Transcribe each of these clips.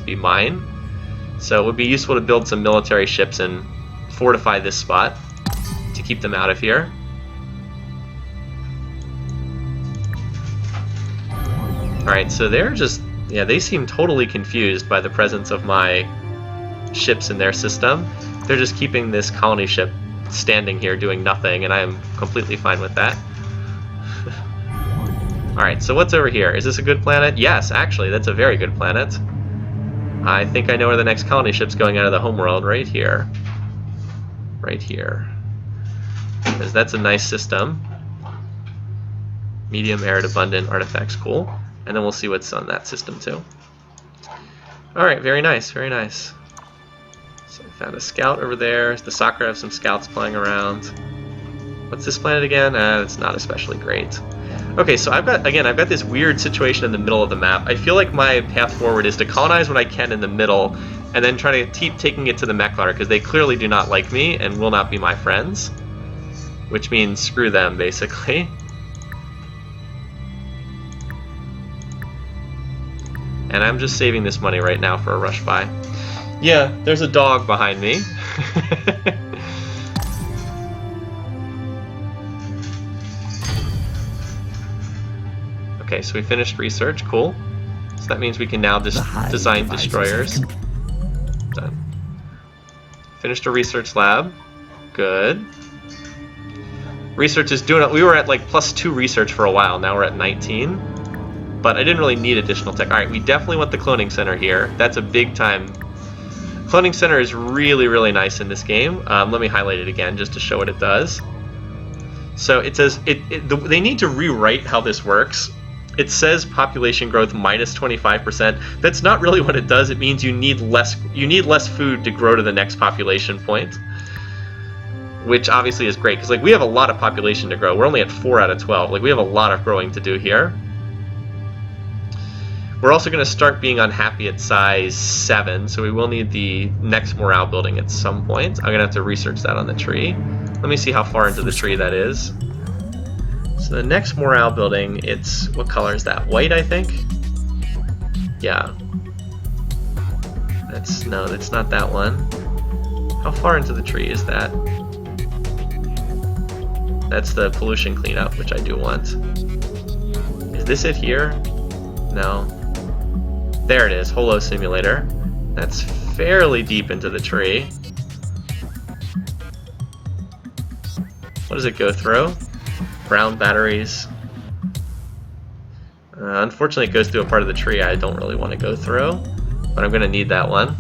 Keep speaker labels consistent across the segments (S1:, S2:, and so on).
S1: be mine. So it would be useful to build some military ships and fortify this spot to keep them out of here. Alright, so they're just... yeah, they seem totally confused by the presence of my ships in their system. They're just keeping this colony ship standing here doing nothing, and I am completely fine with that. Alright, so what's over here? Is this a good planet? Yes, actually, that's a very good planet. I think I know where the next colony ship's going out of the homeworld, right here. Right here. Because that's a nice system. Medium arid abundant artifacts, cool. And then we'll see what's on that system too. Alright, very nice, very nice. So I found a scout over there. The Sakura have some scouts flying around. What's this planet again? It's not especially great. Okay, so I've got this weird situation in the middle of the map. I feel like my path forward is to colonize what I can in the middle, and then try to keep taking it to the Mecklar, because they clearly do not like me and will not be my friends. Which means screw them, basically. And I'm just saving this money right now for a rush buy. Yeah, there's a dog behind me. Okay, so we finished research, cool. So that means we can now just design destroyers. Done. Finished a research lab. Good. Research is doing it. We were at like +2 research for a while, now we're at 19. But I didn't really need additional tech. Alright, we definitely want the cloning center here. That's a big time. Cloning center is really, really nice in this game. Let me highlight it again just to show what it does. So it says, they need to rewrite how this works. It says population growth -25%. That's not really what it does. It means you need less food to grow to the next population point. Which obviously is great, because like we have a lot of population to grow. We're only at 4 out of 12. Like we have a lot of growing to do here. We're also going to start being unhappy at size 7, so we will need the next morale building at some point. I'm going to have to research that on the tree. Let me see how far into the tree that is. So the next morale building, it's... what color is that? White, I think? Yeah. No, that's not that one. How far into the tree is that? That's the pollution cleanup, which I do want. Is this it here? No. There it is, Holo Simulator. That's fairly deep into the tree. What does it go through? Brown batteries. Unfortunately, it goes through a part of the tree I don't really want to go through, but I'm going to need that one.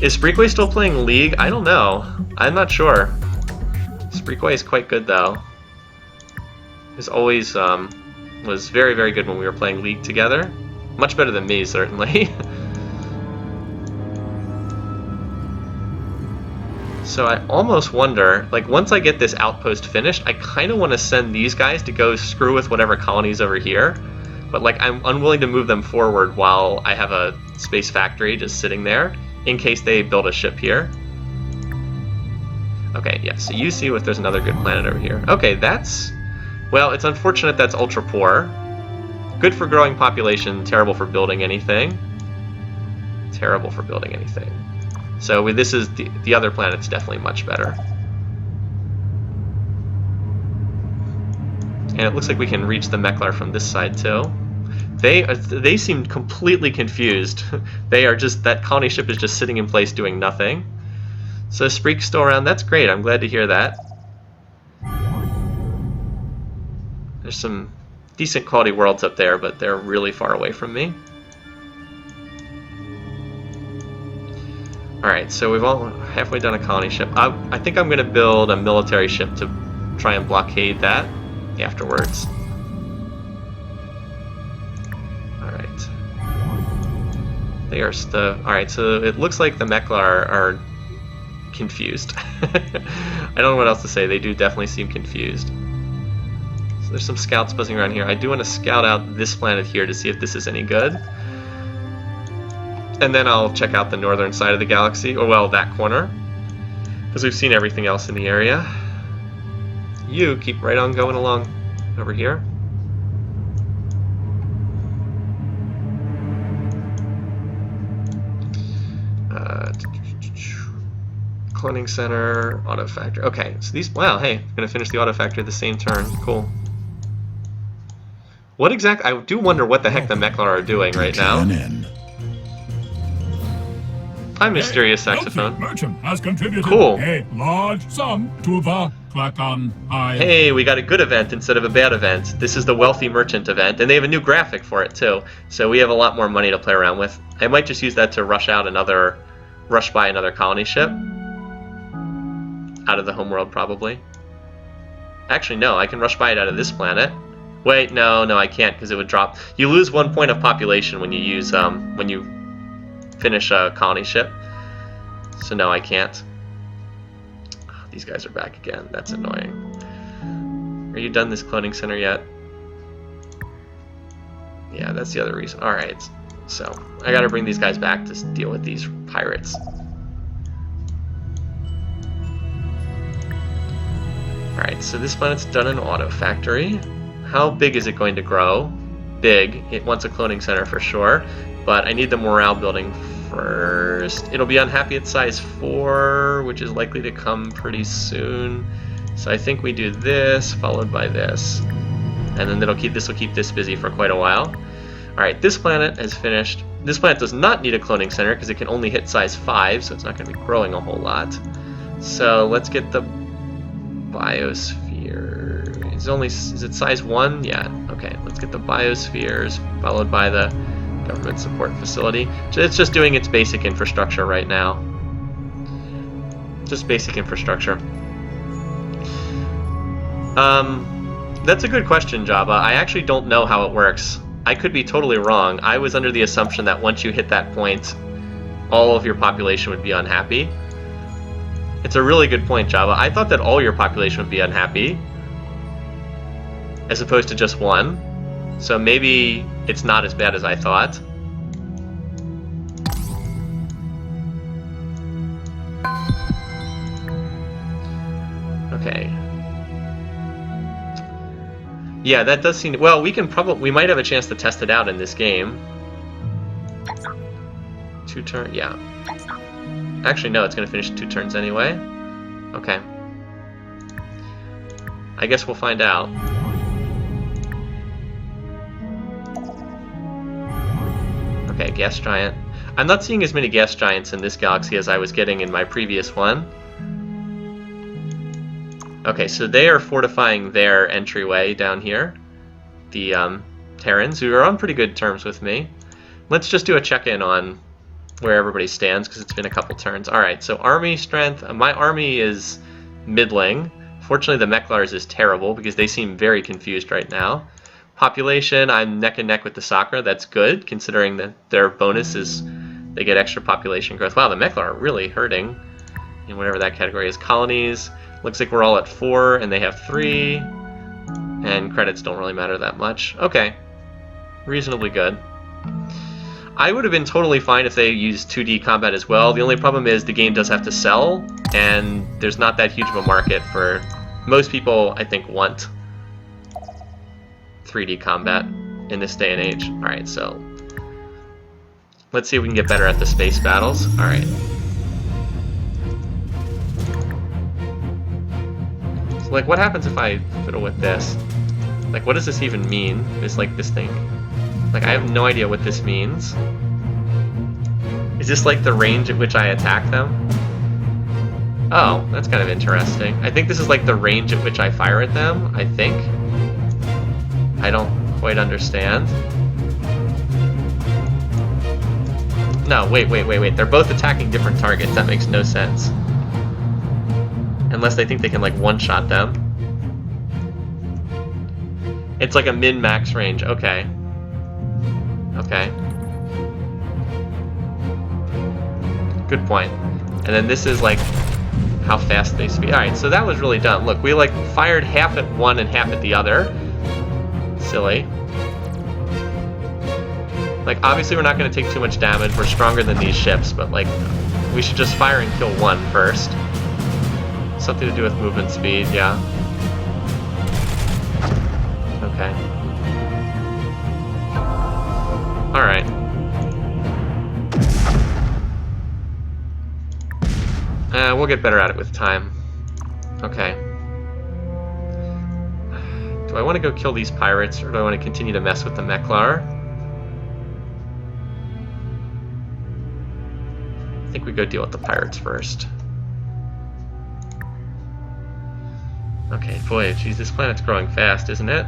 S1: Is Spreakway still playing League? I don't know. I'm not sure. Spreakway is quite good, though. He's always was very, very good when we were playing League together. Much better than me, certainly. So I almost wonder, like once I get this outpost finished, I kind of want to send these guys to go screw with whatever colonies over here. But like I'm unwilling to move them forward while I have a space factory just sitting there in case they build a ship here. Okay, yeah, so you see if there's another good planet over here. Okay, that's... well, it's unfortunate that's ultra poor. Good for growing population, terrible for building anything. Terrible for building anything. So this is the other planet's definitely much better. And it looks like we can reach the Mecklar from this side too. They seem completely confused. They are just, that colony ship is just sitting in place doing nothing. So Spreek's still around. That's great. I'm glad to hear that. There's some decent quality worlds up there, but they're really far away from me. Alright, so we've all halfway done a colony ship. I think I'm going to build a military ship to try and blockade that afterwards. Alright. They are alright, so it looks like the Mecklar are confused. I don't know what else to say. They do definitely seem confused. So there's some scouts buzzing around here. I do want to scout out this planet here to see if this is any good. And then I'll check out the northern side of the galaxy, or well, that corner, because we've seen everything else in the area. You keep right on going along over here. cloning center, auto factory. Okay, so these, wow, hey, I'm gonna finish the auto factory the same turn. Cool. What exact, I do wonder what the heck the Mecklar are doing right now. Hi, mysterious saxophone.
S2: Merchant has contributed
S1: Cool.
S2: a large sum to the Klackon Hive.
S1: Hey, we got a good event instead of a bad event. This is the wealthy merchant event, and they have a new graphic for it too. So we have a lot more money to play around with. I might just use that to rush by another colony ship out of the homeworld probably. Actually, no, I can rush by it out of this planet. Wait, no, I can't because it would drop. You lose 1 point of population when you use when you finish a colony ship. So no, I can't. Oh, these guys are back again. That's annoying. Are you done this cloning center yet? Yeah, that's the other reason. Alright, so I gotta bring these guys back to deal with these pirates. Alright, so this planet's done an auto factory. How big is it going to grow? Big. It wants a cloning center for sure, but I need the morale building first. It'll be unhappy at size 4, which is likely to come pretty soon. So I think we do this, followed by this. And then this will keep this busy for quite a while. Alright, this planet has finished. This planet does not need a cloning center because it can only hit size 5, so it's not going to be growing a whole lot. So let's get the biosphere. Is it size 1? Yeah, okay. Let's get the biospheres, followed by the government support facility. It's just doing its basic infrastructure right now. Just basic infrastructure. That's a good question, Java. I actually don't know how it works. I could be totally wrong. I was under the assumption that once you hit that point, all of your population would be unhappy. It's a really good point, Java. I thought that all your population would be unhappy, as opposed to just one. So maybe it's not as bad as I thought. Okay. Yeah, that does seem... Well, we might have a chance to test it out in this game. 2 turn... Yeah. Actually, no, it's going to finish 2 turns anyway. Okay. I guess we'll find out. Okay, gas giant. I'm not seeing as many gas giants in this galaxy as I was getting in my previous one. Okay, so they are fortifying their entryway down here. The Terrans, who are on pretty good terms with me. Let's just do a check-in on where everybody stands, because it's been a couple turns. Alright, so army strength. My army is middling. Fortunately, the Mecklars is terrible, because they seem very confused right now. Population, I'm neck and neck with the Sakra. That's good, considering that their bonus is they get extra population growth. Wow, the Mecklar are really hurting in whatever that category is. Colonies, looks like we're all at 4, and they have 3. And credits don't really matter that much. Okay, reasonably good. I would have been totally fine if they used 2D combat as well. The only problem is the game does have to sell, and there's not that huge of a market for... Most people, I think, want 3D combat in this day and age. Alright, so let's see if we can get better at the space battles. Alright. So, like, what happens if I fiddle with this? Like, what does this even mean? It's like this thing. Like, I have no idea what this means. Is this like the range at which I attack them? Oh, that's kind of interesting. I think this is like the range at which I fire at them, I think. I don't quite understand. No, wait. They're both attacking different targets. That makes no sense. Unless they think they can, like, one-shot them. It's like a min-max range. Okay. Okay. Good point. And then this is, like, how fast they speed. Alright, so that was really dumb. Look, we, like, fired half at one and half at the other. Silly. Like, obviously we're not going to take too much damage. We're stronger than these ships, but, like, we should just fire and kill one first. Something to do with movement speed, yeah. Okay. Alright. We'll get better at it with time. Okay. Do I want to go kill these pirates, or do I want to continue to mess with the Mecklar? I think we go deal with the pirates first. Okay, boy, geez, this planet's growing fast, isn't it?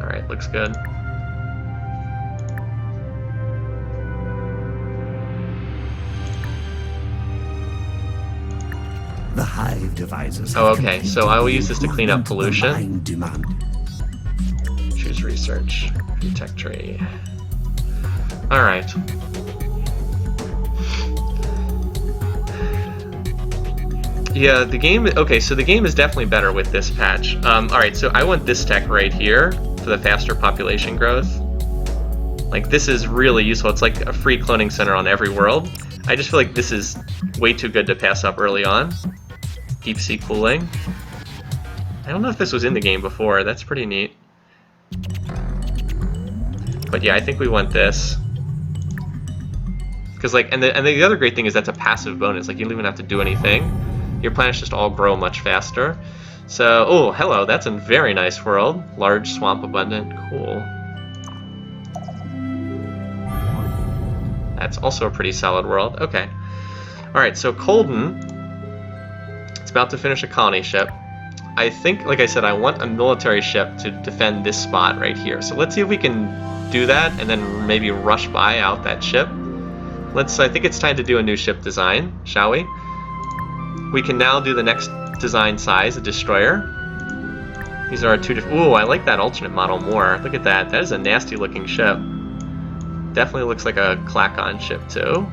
S1: Alright, looks good.
S3: The hive devices.
S1: Oh, okay, so I will use this to clean up pollution. Choose research. Detect tree. Alright. Yeah, the game... Okay, so the game is definitely better with this patch. Alright, so I want this tech right here for the faster population growth. Like, this is really useful. It's like a free cloning center on every world. I just feel like this is way too good to pass up early on. Deep sea cooling. I don't know if this was in the game before. That's pretty neat. But yeah, I think we want this. Because like, and the other great thing is that's a passive bonus. Like, you don't even have to do anything. Your planets just all grow much faster. So, oh, hello, that's a very nice world. Large, swamp abundant, cool. That's also a pretty solid world. Okay. Alright, so Colden, it's about to finish a colony ship. I think, like I said, I want a military ship to defend this spot right here. So let's see if we can do that and then maybe rush by out that ship. I think it's time to do a new ship design, shall we? We can now do the next design size, a destroyer. These are our two different... Ooh, I like that alternate model more. Look at that. That is a nasty looking ship. Definitely looks like a Klackon ship too.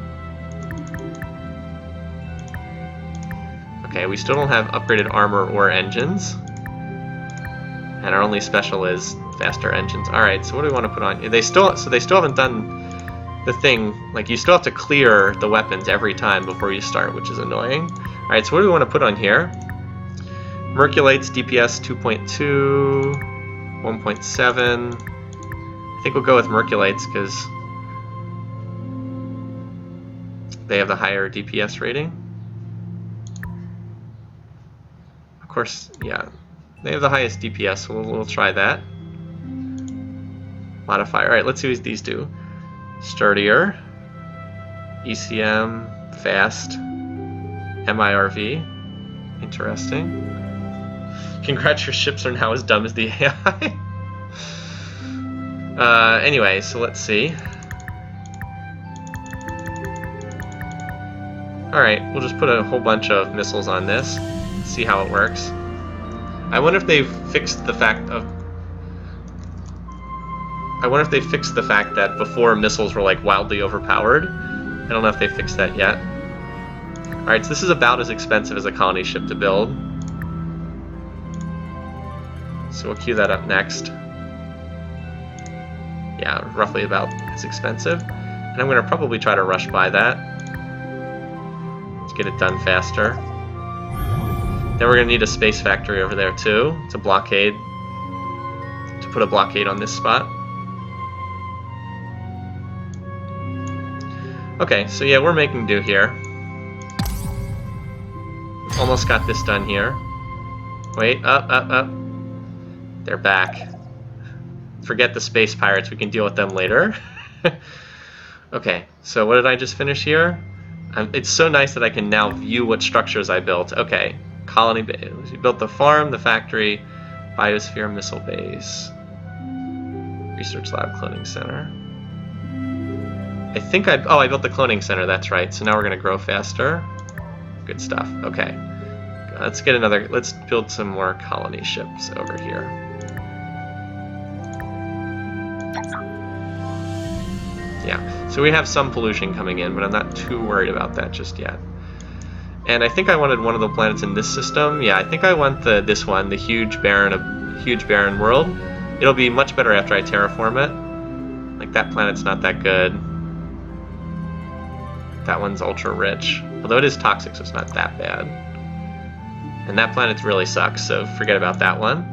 S1: Okay, we still don't have upgraded armor or engines. And our only special is faster engines. Alright, so what do we want to put on? They still haven't done the thing, like you still have to clear the weapons every time before you start, which is annoying. Alright, so what do we want to put on here? Merculates, DPS 2.2, 1.7. I think we'll go with Merculates because they have the higher DPS rating. Of course, yeah, they have the highest DPS, so we'll try that. Modifier. Alright, let's see what these do. Sturdier, ECM, fast, MIRV. Interesting. Congrats, your ships are now as dumb as the AI. Anyway, so let's see. Alright, we'll just put a whole bunch of missiles on this. See how it works. I wonder if they've fixed the fact of... that before missiles were like wildly overpowered. I don't know if they fixed that yet. Alright, so this is about as expensive as a colony ship to build. So we'll queue that up next. Yeah, roughly about as expensive. And I'm going to probably try to rush by that. Let's get it done faster. Then we're going to need a space factory over there too, to blockade. To put a blockade on this spot. Okay, so yeah, we're making do here. Almost got this done here. Wait, up. They're back. Forget the space pirates, we can deal with them later. Okay, so what did I just finish here? It's so nice that I can now view what structures I built. Okay, colony base. We built the farm, the factory, biosphere, missile base, research lab, cloning center. I think I built the cloning center, that's right. So now we're gonna grow faster. Good stuff, okay. Let's build some more colony ships over here. Yeah, so we have some pollution coming in, but I'm not too worried about that just yet. And I think I wanted one of the planets in this system. Yeah, I think I want this one, the huge barren world. It'll be much better after I terraform it. Like, that planet's not that good. That one's ultra rich. Although it is toxic, so it's not that bad. And that planet really sucks, so forget about that one.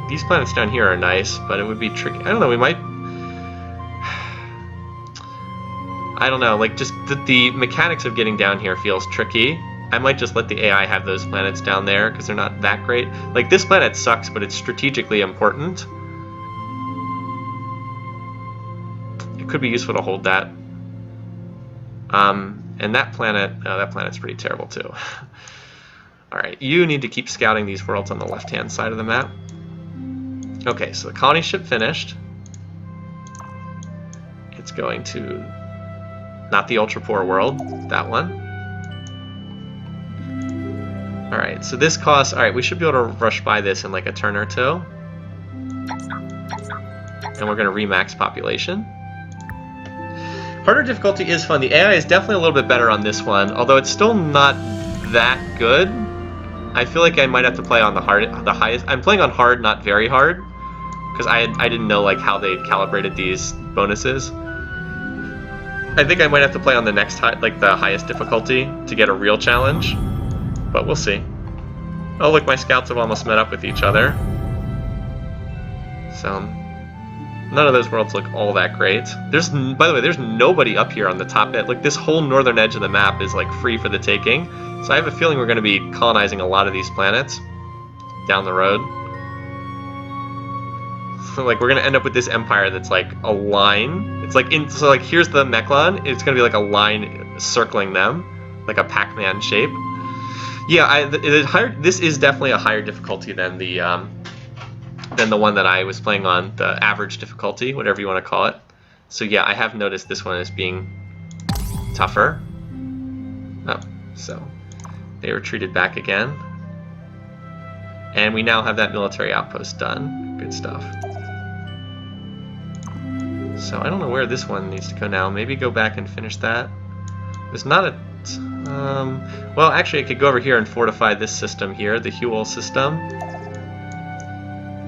S1: These planets down here are nice, but it would be tricky. I don't know, we might... I don't know, like, just the mechanics of getting down here feels tricky. I might just let the AI have those planets down there, because they're not that great. Like, this planet sucks, but it's strategically important. It could be useful to hold that. And that planet, oh, that planet's pretty terrible, too. Alright, you need to keep scouting these worlds on the left-hand side of the map. Okay, so the colony ship finished. It's going to... not the ultra-poor world, that one. Alright, so this costs... Alright, we should be able to rush by this in like a turn or two. And we're going to remax population. Harder difficulty is fun. The AI is definitely a little bit better on this one, although it's still not that good. I feel like I might have to play on the highest. I'm playing on hard, not very hard, because I didn't know like how they calibrated these bonuses. I think I might have to play on the next the highest difficulty to get a real challenge, but we'll see. Oh look, my scouts have almost met up with each other. So none of those worlds look all that great. By the way, there's nobody up here on the top edge. Like, this whole northern edge of the map is like free for the taking. So I have a feeling we're going to be colonizing a lot of these planets down the road. So like, we're going to end up with this empire that's like a line. It's like so like, here's the Mecklar. It's going to be like a line circling them, like a Pac-Man shape. Yeah, this is definitely a higher difficulty than the one that I was playing on, the average difficulty, whatever you want to call it. So yeah, I have noticed this one as being tougher. Oh, so they retreated back again. And we now have that military outpost done. Good stuff. So I don't know where this one needs to go now. Maybe go back and finish that. There's not a... well, actually I could go over here and fortify this system here, the Huel system.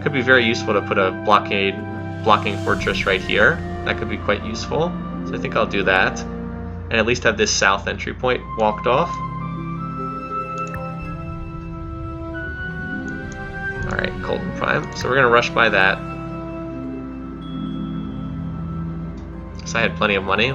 S1: Could be very useful to put a blocking fortress right here. That could be quite useful. So I think I'll do that. And at least have this south entry point walked off. Alright, Colton Prime. So we're going to rush by that. So I had plenty of money.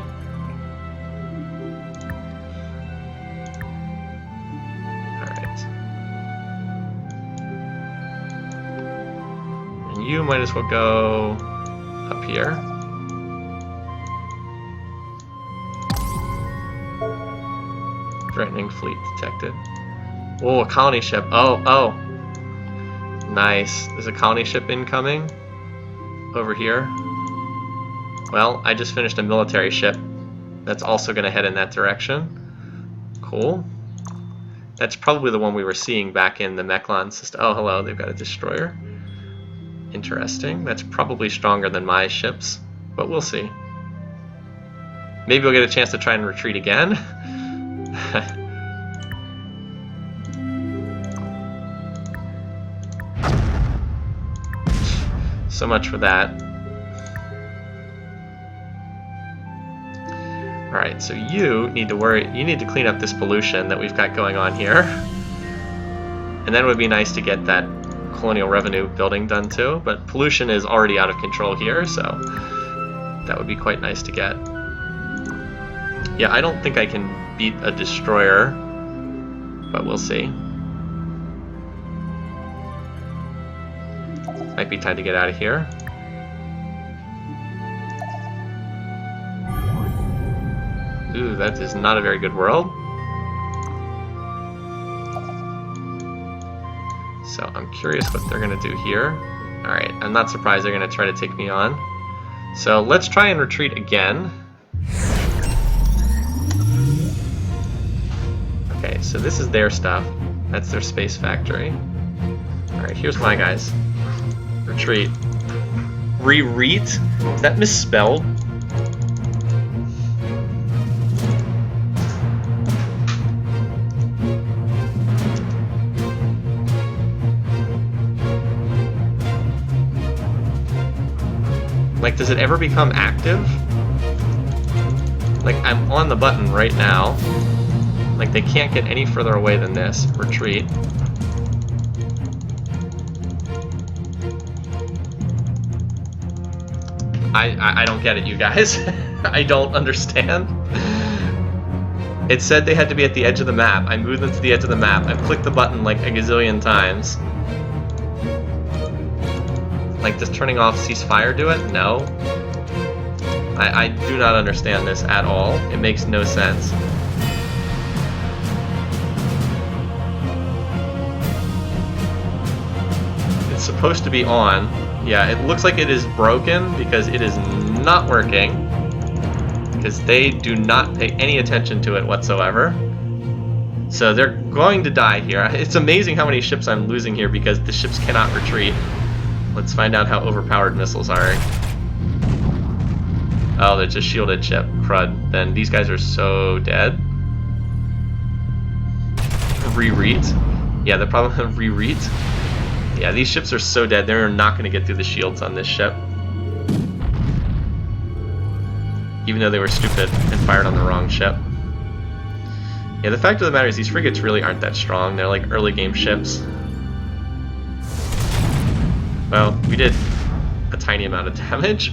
S1: You might as well go up here. Threatening fleet detected. Oh, a colony ship. Oh. Nice. There's a colony ship incoming over here. Well, I just finished a military ship that's also going to head in that direction. Cool. That's probably the one we were seeing back in the Mecklar system. Oh, hello. They've got a destroyer. Interesting. That's probably stronger than my ships, but we'll see. Maybe we'll get a chance to try and retreat again. So much for that. Alright, so you need to clean up this pollution that we've got going on here. And then it would be nice to get that colonial revenue building done too, but pollution is already out of control here, so that would be quite nice to get. Yeah, I don't think I can beat a destroyer, but we'll see. Might be time to get out of here. Ooh, that is not a very good world. So I'm curious what they're going to do here. Alright, I'm not surprised they're going to try to take me on. So let's try and retreat again. Okay, so this is their stuff. That's their space factory. Alright, here's my guys. Retreat. Re-reet? Is that misspelled? Like, does it ever become active? Like, I'm on the button right now. Like, they can't get any further away than this. Retreat. I don't get it, you guys. I don't understand. It said they had to be at the edge of the map. I moved them to the edge of the map. I've clicked the button like a gazillion times. Like, does turning off ceasefire do it? No. I do not understand this at all. It makes no sense. It's supposed to be on. Yeah, it looks like it is broken because it is not working. Because they do not pay any attention to it whatsoever. So they're going to die here. It's amazing how many ships I'm losing here because the ships cannot retreat. Let's find out how overpowered missiles are. Oh, they're just shielded ship. Crud. Then these guys are so dead. Re-reet. Yeah, the problem with re-reet. Yeah, these ships are so dead. They're not going to get through the shields on this ship. Even though they were stupid and fired on the wrong ship. Yeah, the fact of the matter is these frigates really aren't that strong. They're like early game ships. Well, we did a tiny amount of damage.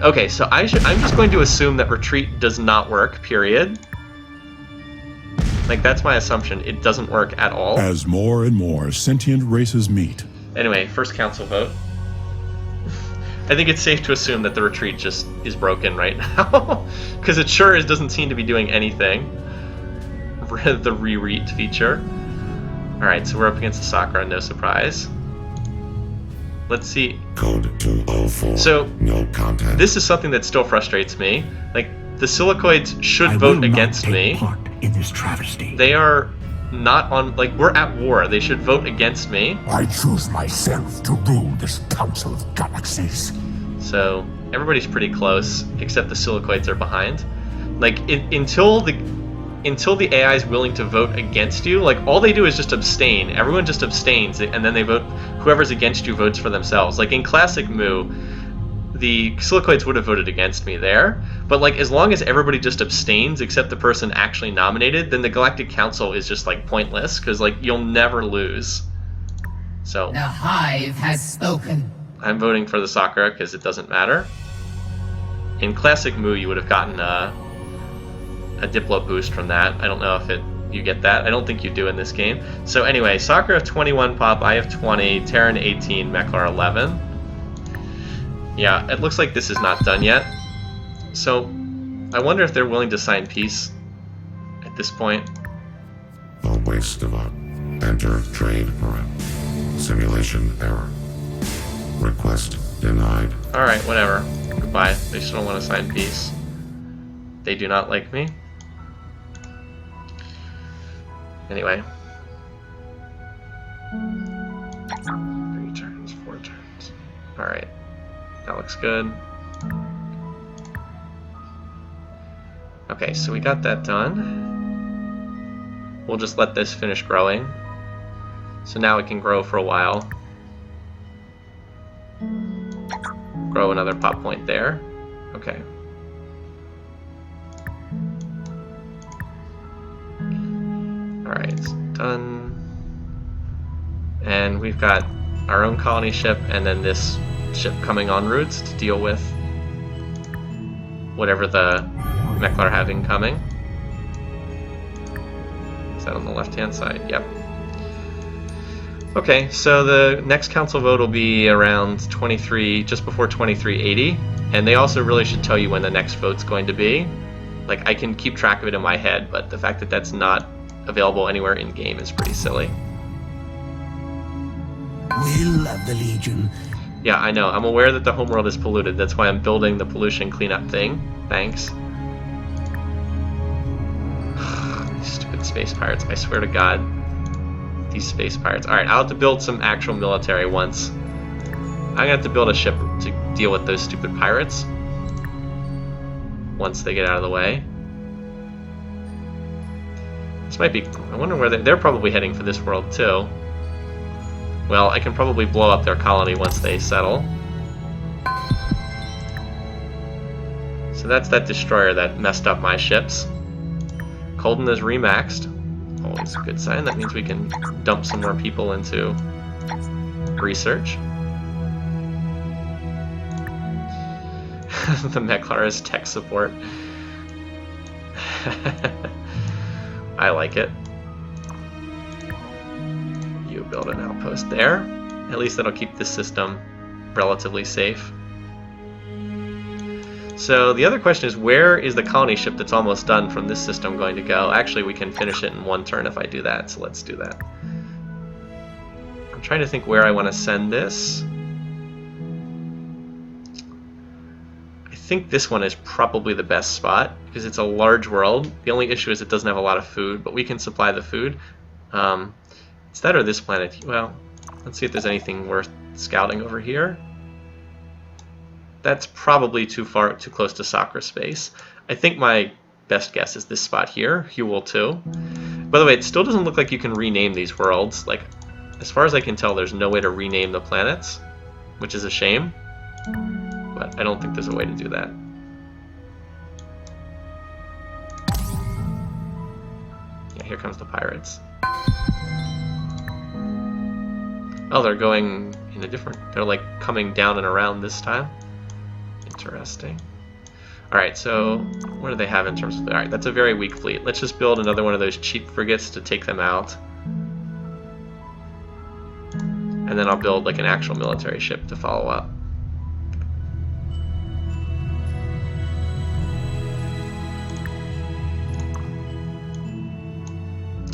S1: Okay, so I'm just going to assume that retreat does not work, period. Like, that's my assumption. It doesn't work at all.
S2: As more and more sentient races meet.
S1: Anyway, first council vote. I think it's safe to assume that the retreat just is broken right now. Because it sure doesn't seem to be doing anything. The re-reet feature. Alright, so we're up against the Sakura, no surprise. Let's see.
S3: Code 204.
S1: So,
S3: no contact.
S1: This is something that still frustrates me. Like, the Silicoids should vote against me.
S3: Part in this travesty.
S1: They are not on, like, we're at war. They should vote against me.
S3: I choose myself to rule this Council of Galaxies.
S1: So, everybody's pretty close, except the Silicoids are behind. Like, until the AI is willing to vote against you, like, all they do is just abstain. Everyone just abstains, and then they vote, whoever's against you votes for themselves. Like, in Classic Mu, the Silicoids would have voted against me there, but, like, as long as everybody just abstains, except the person actually nominated, then the Galactic Council is just, like, pointless, because, like, you'll never lose. So,
S4: The Hive has spoken.
S1: I'm voting for the Sakura, because it doesn't matter. In Classic Mu, you would have gotten a Diplo boost from that. I don't know if you get that. I don't think you do in this game. So anyway, Sakura 21 pop, I have 20, Terran 18, Mecklar 11. Yeah, it looks like this is not done yet. So I wonder if they're willing to sign peace at this point.
S3: A waste of a enter trade for simulation error. Request denied.
S1: Alright, whatever. Goodbye. They still don't want to sign peace. They do not like me. Anyway. 3 turns, 4 turns. Alright. That looks good. Okay, so we got that done. We'll just let this finish growing. So now it can grow for a while. Grow another pop point there. Okay. Alright, done. And we've got our own colony ship and then this ship coming en route to deal with whatever the Mecklar are having coming. Is that on the left-hand side? Yep. Okay, so the next council vote will be around 23, just before 2380, and they also really should tell you when the next vote's going to be. Like, I can keep track of it in my head, but the fact that that's not available anywhere in-game is pretty silly.
S3: Will of the Legion.
S1: Yeah, I know. I'm aware that the homeworld is polluted. That's why I'm building the pollution cleanup thing. Thanks. These stupid space pirates. I swear to God. These space pirates. Alright, I'll have to build some actual military once. I'm gonna have to build a ship to deal with those stupid pirates. Once they get out of the way. This might be... I wonder where they're probably heading for this world, too. Well, I can probably blow up their colony once they settle. So that's that destroyer that messed up my ships. Colden is remaxed. Always a good sign. That means we can dump some more people into research. The Mecklar is tech support. I like it. You build an outpost there. At least that'll keep this system relatively safe. So the other question is, where is the colony ship that's almost done from this system going to go? Actually, we can finish it in one turn if I do that, so let's do that. I'm trying to think where I want to send this. I think this one is probably the best spot because it's a large world. The only issue is it doesn't have a lot of food, but we can supply the food. It's that or this planet. Well, let's see if there's anything worth scouting over here. That's probably too close to soccer space. I think my best guess is this spot here, Huel 2. By the way, it still doesn't look like you can rename these worlds. Like, as far as I can tell, there's no way to rename the planets, which is a shame. But I don't think there's a way to do that. Yeah, here comes the pirates. Oh, they're going in a different... They're like coming down and around this time. Interesting. Alright, so what do they have in terms of... Alright, that's a very weak fleet. Let's just build another one of those cheap frigates to take them out. And then I'll build like an actual military ship to follow up.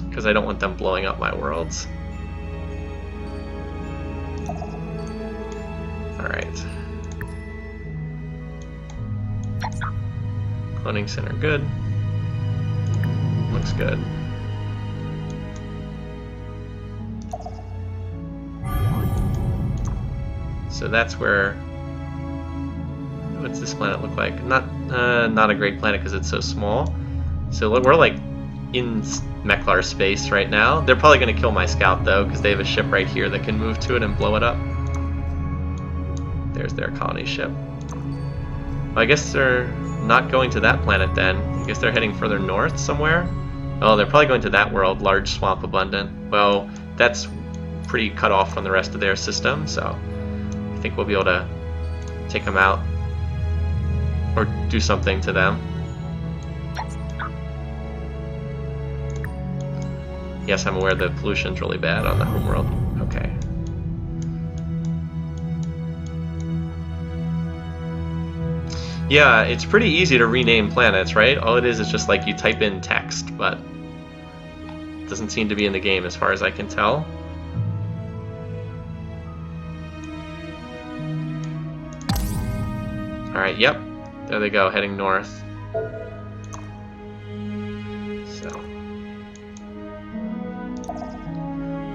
S1: Because I don't want them blowing up my worlds. Alright. Cloning center, good. Looks good. So that's where... What's this planet look like? Not a great planet because it's so small. So we're like in Mecklar space right now. They're probably going to kill my scout though because they have a ship right here that can move to it and blow it up. There's their colony ship. Well, I guess they're not going to that planet then. I guess they're heading further north somewhere. Oh, they're probably going to that world, large swamp abundant. Well, that's pretty cut off from the rest of their system, so I think we'll be able to take them out or do something to them. Yes, I'm aware the pollution's really bad on the homeworld. Okay. Yeah, it's pretty easy to rename planets, right? All it is just like you type in text, but it doesn't seem to be in the game as far as I can tell. Alright, yep. There they go, heading north. So.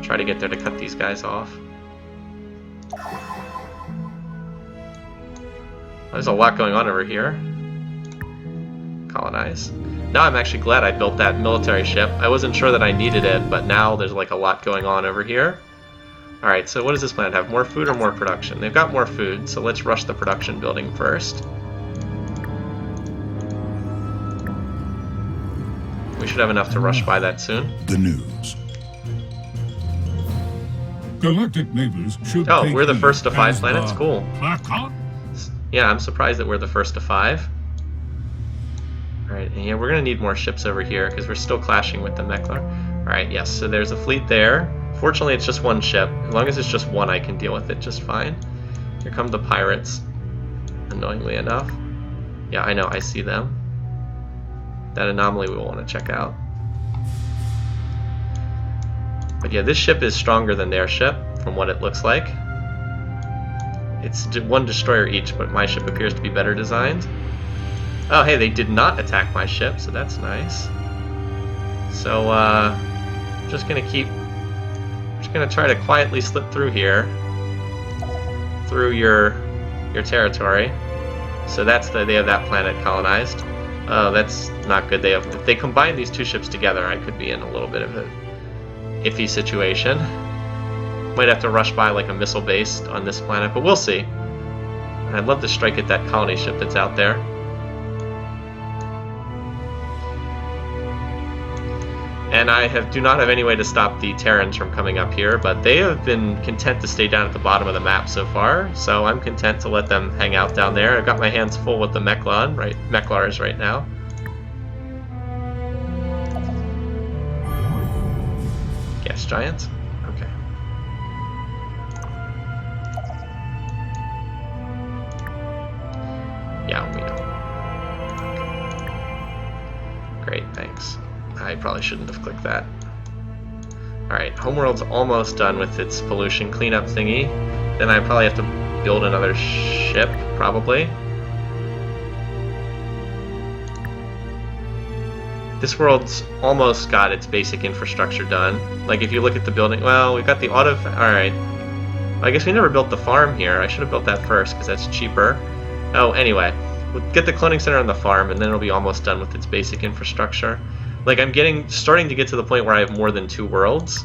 S1: Try to get there to cut these guys off. There's a lot going on over here. Colonize. Now I'm actually glad I built that military ship. I wasn't sure that I needed it, but now there's like a lot going on over here. Alright, so what does this planet have? More food or more production? They've got more food, so let's rush the production building first. We should have enough to rush by that soon.
S3: The news.
S2: Galactic neighbors should
S1: Oh, we're the first to 5 planets? Cool.
S2: Klackons?
S1: Yeah, I'm surprised that we're the first to 5. Alright, and yeah, we're going to need more ships over here because we're still clashing with the Mecklar. Alright, yes, so there's a fleet there. Fortunately, it's just one ship. As long as it's just one, I can deal with it just fine. Here come the pirates, annoyingly enough. Yeah, I know, I see them. That anomaly we will want to check out. But yeah, this ship is stronger than their ship, from what it looks like. It's one destroyer each, but my ship appears to be better designed. Oh, hey, they did not attack my ship, so that's nice. So, just gonna try to quietly slip through here, through your territory. So that's they have that planet colonized. Oh, that's not good. If they combine these two ships together, I could be in a little bit of a iffy situation. Might have to rush by like a missile base on this planet, but we'll see. And I'd love to strike at that colony ship that's out there. And I do not have any way to stop the Terrans from coming up here, but they have been content to stay down at the bottom of the map so far, so I'm content to let them hang out down there. I've got my hands full with the Mecklars right now. Gas giants? Okay. Yeah, we know. Okay. Great, thanks. I probably shouldn't have clicked that. Alright, Homeworld's almost done with its pollution cleanup thingy. Then I probably have to build another ship, probably. This world's almost got its basic infrastructure done. Like, if you look at the building, well, we've got the auto... Alright. I guess we never built the farm here. I should have built that first, because that's cheaper. Oh, anyway. We'll get the cloning center on the farm, and then it'll be almost done with its basic infrastructure. Like, I'm starting to get to the point where I have more than 2 worlds.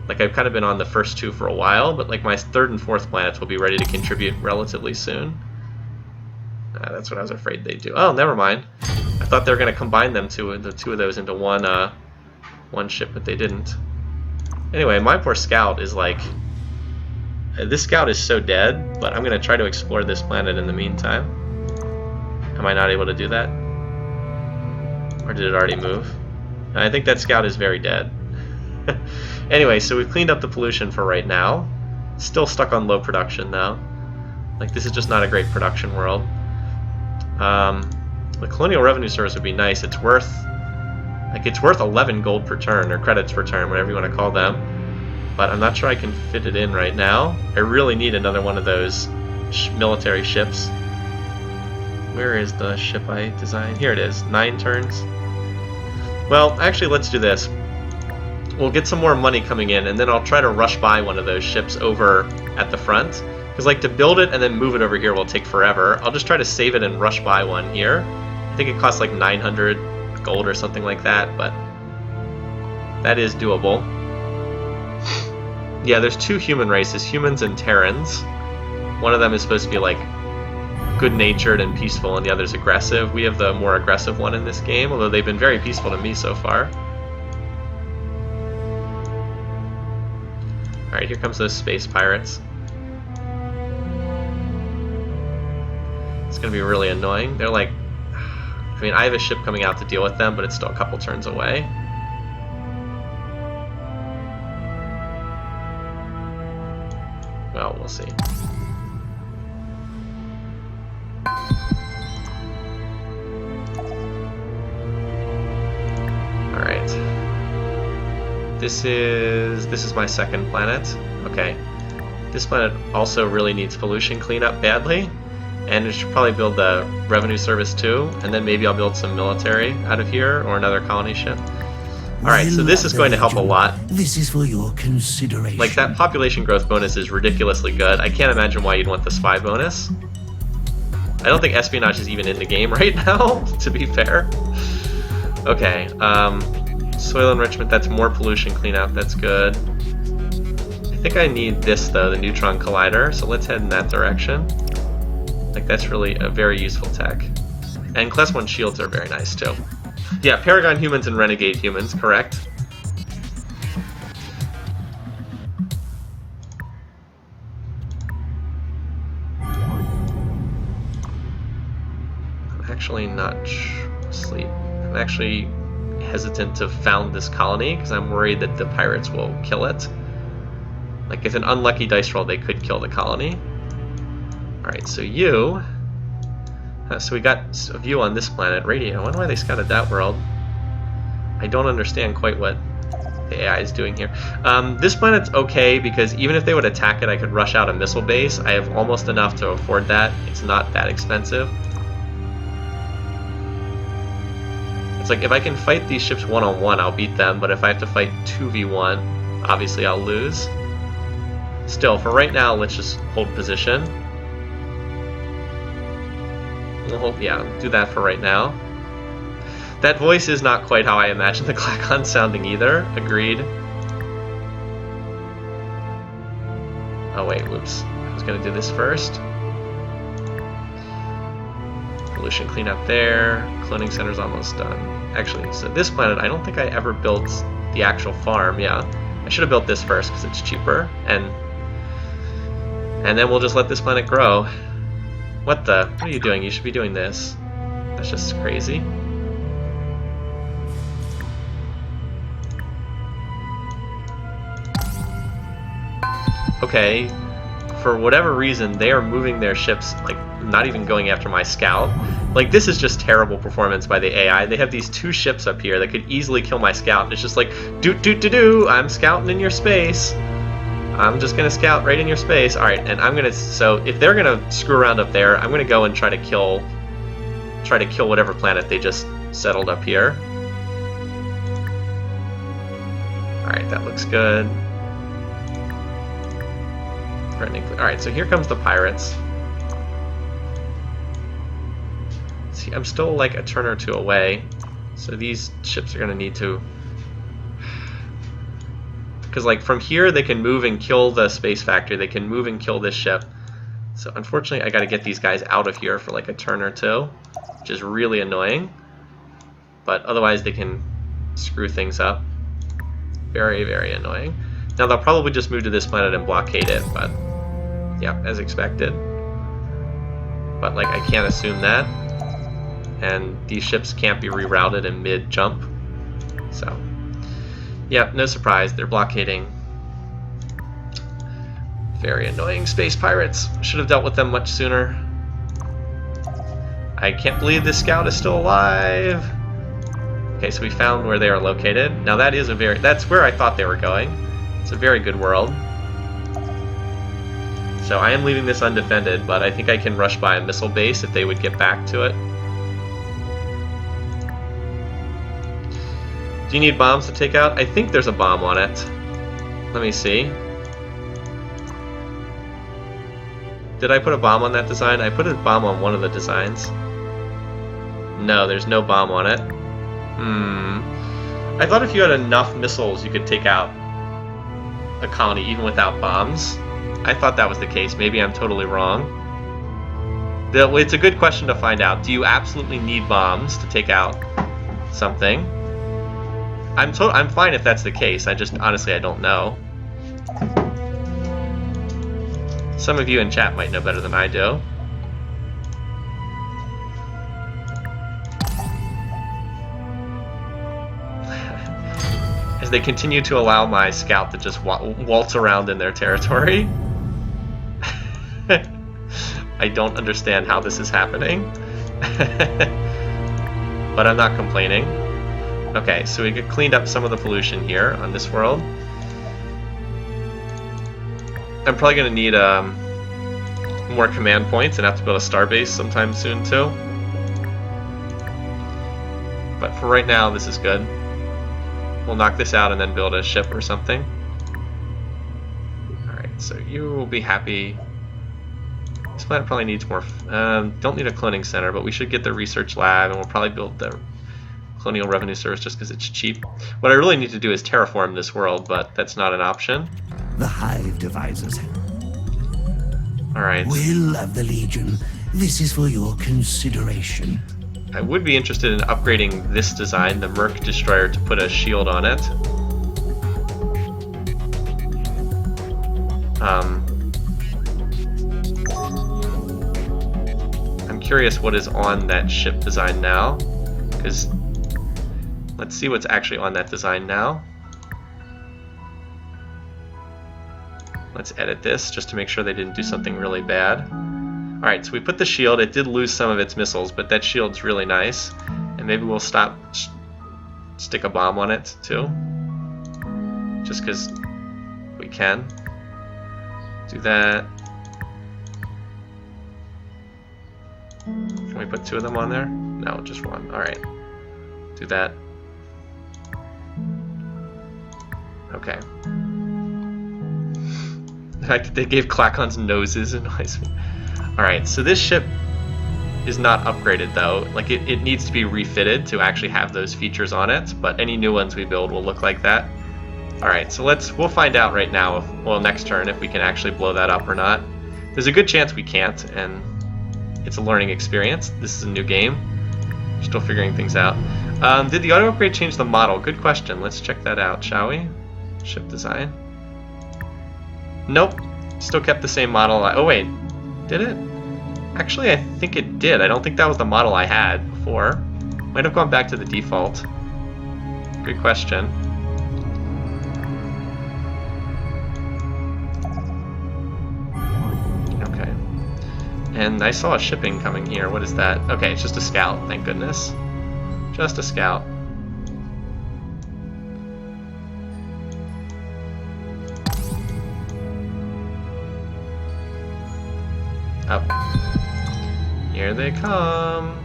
S1: Like, I've kind of been on the first 2 for a while, but like my 3rd and 4th planets will be ready to contribute relatively soon. That's what I was afraid they'd do. Oh, never mind. I thought they were going to combine the 2 of those into one ship, but they didn't. Anyway, my poor scout is like... This scout is so dead, but I'm going to try to explore this planet in the meantime. Am I not able to do that? Or did it already move? I think that scout is very dead. Anyway, so we've cleaned up the pollution for right now. Still stuck on low production though. Like, this is just not a great production world. The Colonial Revenue Service would be nice. It's worth 11 gold per turn, or credits per turn, whatever you want to call them. But I'm not sure I can fit it in right now. I really need another one of those military ships. Where is the ship I designed? Here it is. 9 turns. Well, actually, let's do this. We'll get some more money coming in, and then I'll try to rush by one of those ships over at the front. Because, like, to build it and then move it over here will take forever. I'll just try to save it and rush by one here. I think it costs like 900 gold or something like that, but that is doable. Yeah, there's 2 human races, humans and Terrans. One of them is supposed to be, like, good-natured and peaceful, and the other's aggressive. We have the more aggressive one in this game, although they've been very peaceful to me so far. Alright, here comes those space pirates. It's gonna be really annoying. They're like... I mean, I have a ship coming out to deal with them, but it's still a couple turns away. Well, we'll see. Alright. This is my 2nd planet. Okay. This planet also really needs pollution cleanup badly. And I should probably build the revenue service too, and then maybe I'll build some military out of here, or another colony ship. Alright, so this is going to help a lot.
S5: This is for your consideration.
S1: Like, that population growth bonus is ridiculously good. I can't imagine why you'd want the spy bonus. I don't think espionage is even in the game right now, to be fair. Okay, soil enrichment, that's more pollution cleanup, that's good. I think I need this though, the neutron collider, so let's head in that direction. Like, that's really a very useful tech. And class 1 shields are very nice too. Yeah, Paragon humans and Renegade humans, correct. I'm actually not asleep. I'm actually hesitant to found this colony because I'm worried that the pirates will kill it. Like, if an unlucky dice roll, they could kill the colony. Alright, so you... so we got a view on this planet, radio. I wonder why they scouted that world. I don't understand quite what the AI is doing here. This planet's okay, because even if they would attack it, I could rush out a missile base. I have almost enough to afford that. It's not that expensive. It's like, if I can fight these ships one-on-one, I'll beat them, but if I have to fight 2v1, obviously I'll lose. Still, for right now, let's just hold position. Yeah, do that for right now. That voice is not quite how I imagine the Klackons sounding either. Agreed. Oh wait, whoops. I was gonna do this first. pollution cleanup there. Cloning center's almost done. Actually, so this planet, I don't think I ever built the actual farm. Yeah, I should have built this first because it's cheaper, and then we'll just let this planet grow. What are you doing? You should be doing this. That's just crazy. Okay, for whatever reason, they are moving their ships, like, not even going after my scout. Like, this is just terrible performance by the AI. They have these 2 ships up here that could easily kill my scout, and it's just like, I'm scouting in your space. I'm just gonna scout right in your space. Alright, and I'm gonna, so if they're gonna screw around up there, I'm gonna go and try to kill whatever planet they just settled up here. Alright, that looks good. Alright, so here comes the pirates. See, I'm still like a turn or 2 away, so these ships are going to need to... Because like from here they can move and kill the space factory, they can move and kill this ship. So unfortunately I got to get these guys out of here for like a turn or 2, which is really annoying. But otherwise they can screw things up. Very, very annoying. Now they'll probably just move to this planet and blockade it, but yeah, as expected. But like I can't assume that, and these ships can't be rerouted in mid-jump. So yeah, no surprise, they're blockading. Very annoying space pirates. Should have dealt with them much sooner. I can't believe this scout is still alive. Okay, so we found where they are located. Now that is that's where I thought they were going. It's a very good world. So I am leaving this undefended, but I think I can rush by a missile base if they would get back to it. Do you need bombs to take out? I think there's a bomb on it. Let me see. Did I put a bomb on that design? I put a bomb on one of the designs. No, there's no bomb on it. I thought if you had enough missiles you could take out a colony even without bombs. I thought that was the case. Maybe I'm totally wrong. It's a good question to find out. Do you absolutely need bombs to take out something? I'm fine if that's the case. I just honestly I don't know. Some of you in chat might know better than I do. As they continue to allow my scout to just waltz around in their territory. I don't understand how this is happening. But I'm not complaining. Okay, so we get cleaned up some of the pollution here on this world. I'm probably going to need more command points and have to build a starbase sometime soon too. But for right now, this is good. We'll knock this out and then build a ship or something. Alright, so you will be happy. This planet probably needs more... don't need a cloning center, but we should get the research lab, and we'll probably build the Colonial Revenue Service just because it's cheap. What I really need to do is terraform this world, but that's not an option.
S5: The Hive devises.
S1: Alright.
S5: Will of the Legion, this is for your consideration.
S1: I would be interested in upgrading this design, the Merc Destroyer, to put a shield on it. I'm curious what is on that ship design now, because let's see what's actually on that design now. Let's edit this just to make sure they didn't do something really bad. Alright, so we put the shield. It did lose some of its missiles, but that shield's really nice. And maybe we'll stick a bomb on it too. Just because we can. Do that. Can we put 2 of them on there? No, just 1. Alright. Do that. Okay. The fact that they gave Klackons noses annoys me. Alright, so this ship is not upgraded though. Like it needs to be refitted to actually have those features on it, but any new ones we build will look like that. Alright, so we'll find out right now, next turn, if we can actually blow that up or not. There's a good chance we can't, and it's a learning experience. This is a new game. We're still figuring things out. Did the auto upgrade change the model? Good question. Let's check that out, shall we? Ship design. Nope. Still kept the same model. Oh wait, did it? Actually, I think it did. I don't think that was the model I had before. Might have gone back to the default. Good question. Okay. And I saw a shipping coming here. What is that? Okay, it's just a scout, thank goodness. Just a scout. Up. Here they come.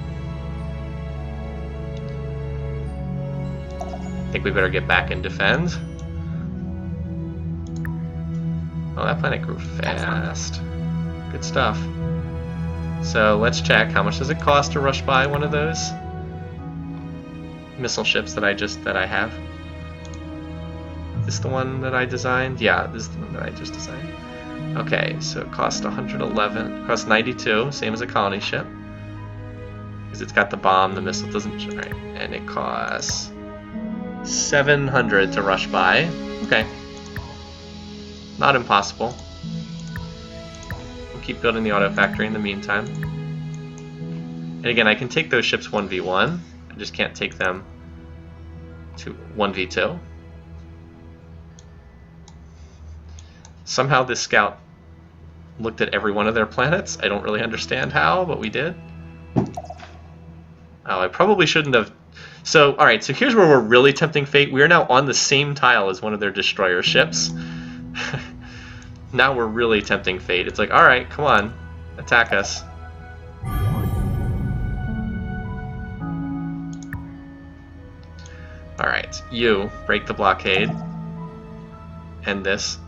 S1: I think we better get back and defend. Oh, that planet grew fast. Good stuff. So let's check. How much does it cost to rush by one of those missile ships that I have? Is this the one that I designed? Yeah, this is the one that I just designed. Okay, so it costs 111. It costs 92, same as a colony ship. Because it's got the bomb, the missile doesn't. Right, and it costs 700 to rush by. Okay. Not impossible. We'll keep building the auto factory in the meantime. And again, I can take those ships 1v1. I just can't take them to 1v2. Somehow this scout looked at every one of their planets. I don't really understand how, but we did. Oh, I probably shouldn't have. So, alright, so here's where we're really tempting fate. We are now on the same tile as one of their destroyer ships. Now we're really tempting fate. It's like, alright, come on, attack us. Alright, you break the blockade. End this.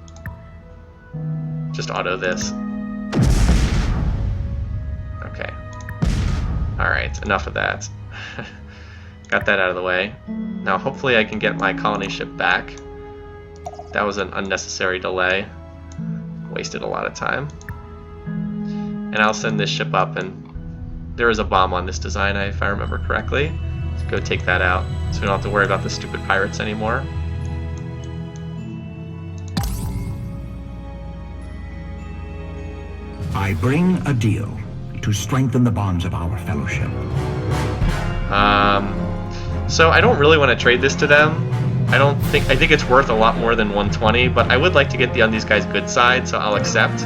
S1: Just auto this. Okay. Alright, enough of that. Got that out of the way. Now hopefully I can get my colony ship back. That was an unnecessary delay. Wasted a lot of time. And I'll send this ship up, and there is a bomb on this design, if I remember correctly. Let's go take that out, so we don't have to worry about the stupid pirates anymore.
S5: I bring a deal to strengthen the bonds of our fellowship.
S1: So I don't really want to trade this to them. I think it's worth a lot more than 120, but I would like to get on these guys' good side, so I'll accept.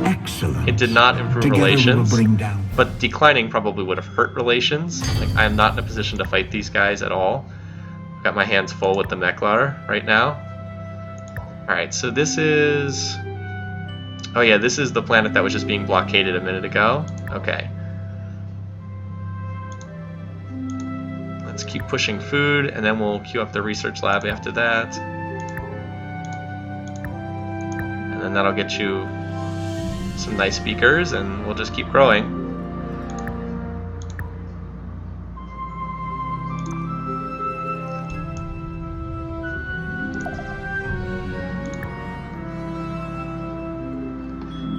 S5: Excellent.
S1: It did not improve
S5: Together
S1: relations,
S5: we will bring down.
S1: But declining probably would have hurt relations. Like, I'm not in a position to fight these guys at all. I've got my hands full with the Mecklar right now. Alright, so this is... Oh yeah, this is the planet that was just being blockaded a minute ago. Okay. Let's keep pushing food, and then we'll queue up the research lab after that. And then that'll get you some nice beakers, and we'll just keep growing.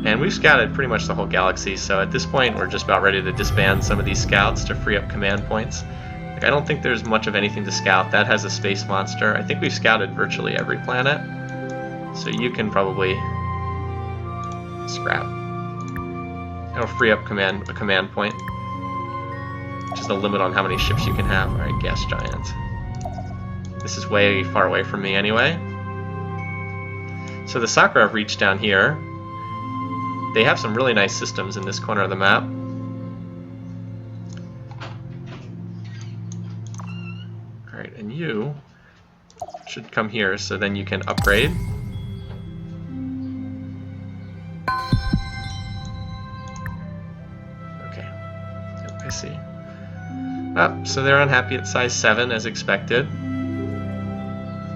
S1: And we've scouted pretty much the whole galaxy, so at this point we're just about ready to disband some of these scouts to free up command points. Like, I don't think there's much of anything to scout. That has a space monster. I think we've scouted virtually every planet, so you can probably scrap. It'll free up a command point, which is the limit on how many ships you can have. Alright, gas giant. This is way far away from me anyway. So the Sakura have reached down here. They have some really nice systems in this corner of the map. Alright, and you should come here, so then you can upgrade. Okay, yep, I see. So they're unhappy at size 7 as expected.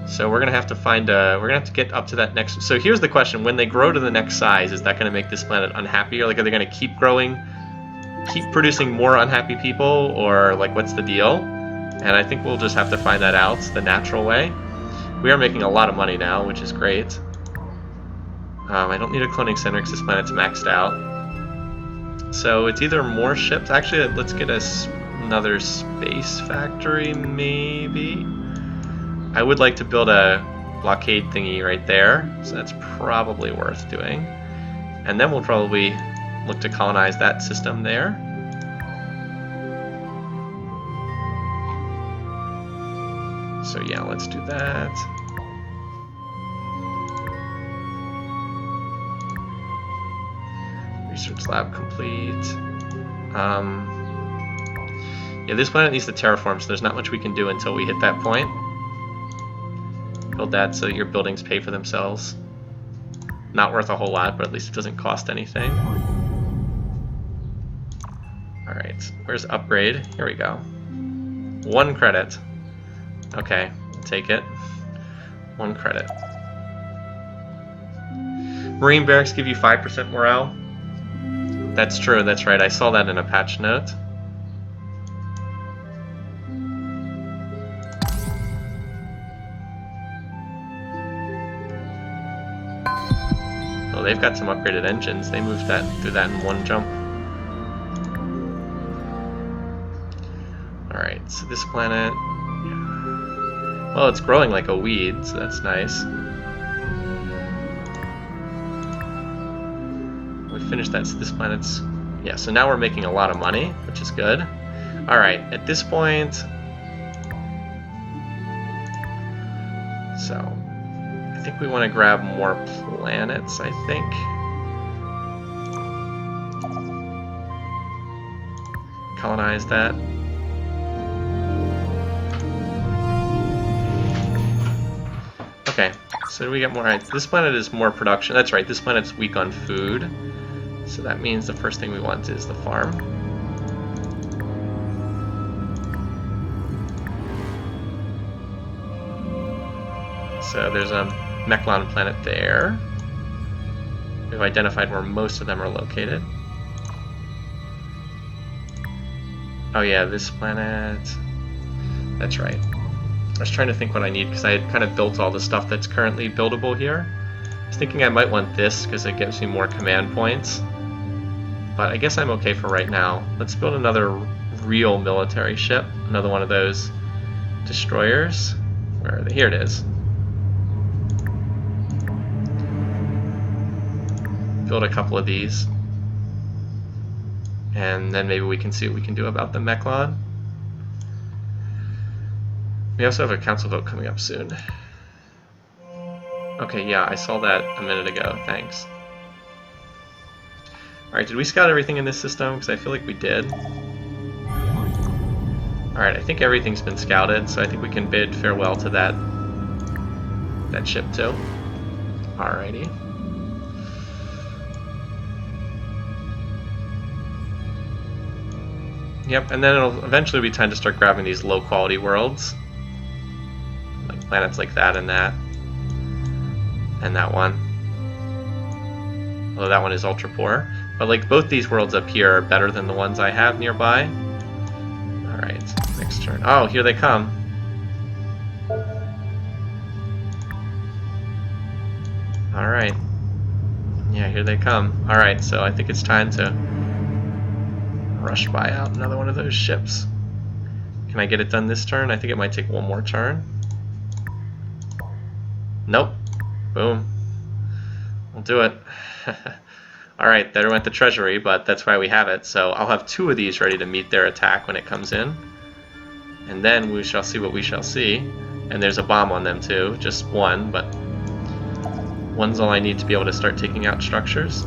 S1: So we're gonna have to find we're gonna have to get up to that next. So here's the question: when they grow to the next size, is that gonna make this planet unhappy, or like are they gonna keep growing, keep producing more unhappy people, or like what's the deal? And I think we'll just have to find that out the natural way. We are making a lot of money now, which is great. I don't need a cloning center because this planet's maxed out. So it's either more ships. Actually, let's get another space factory, maybe. I would like to build a blockade thingy right there, so that's probably worth doing. And then we'll probably look to colonize that system there. So yeah, let's do that. Research lab complete. Yeah, this planet needs to terraform, so there's not much we can do until we hit that point. Build that so your buildings pay for themselves. Not worth a whole lot, but at least it doesn't cost anything. Alright, where's upgrade? Here we go. 1 credit. Okay, I'll take it. 1 credit. Marine barracks give you 5% morale. That's true, that's right. I saw that in a patch note. Oh, they've got some upgraded engines. They moved that through that in 1 jump. Alright, so this planet... Well, it's growing like a weed, so that's nice. We finished that, so this planet's... Yeah, so now we're making a lot of money, which is good. Alright, at this point... So... I think we want to grab more planets, I think. Colonize that. Okay, so we get more. Right, this planet is more production. That's right, this planet's weak on food. So that means the first thing we want is the farm. So there's a Mecklar planet there. We've identified where most of them are located. Oh yeah, this planet. That's right. I was trying to think what I need because I had kind of built all the stuff that's currently buildable here. I was thinking I might want this because it gives me more command points. But I guess I'm okay for right now. Let's build another real military ship. Another one of those destroyers. Where are they? Here it is. Build a couple of these. And then maybe we can see what we can do about the Mecklar. We also have a council vote coming up soon. Okay, yeah, I saw that a minute ago. Thanks. Alright, did we scout everything in this system? Because I feel like we did. Alright, I think everything's been scouted, so I think we can bid farewell to that ship too. Alrighty. Yep, and then it'll eventually be time to start grabbing these low quality worlds. Like planets like that and that. And that one. Although that one is ultra poor. But like both these worlds up here are better than the ones I have nearby. Alright, next turn. Oh, here they come. Alright. Yeah, here they come. Alright, so I think it's time to rush by out another one of those ships. Can I get it done this turn? I think it might take one more turn. Nope. Boom. We'll do it. Alright, there went the treasury, but that's why we have it. So I'll have 2 of these ready to meet their attack when it comes in. And then we shall see what we shall see. And there's a bomb on them too. Just 1, but 1's all I need to be able to start taking out structures.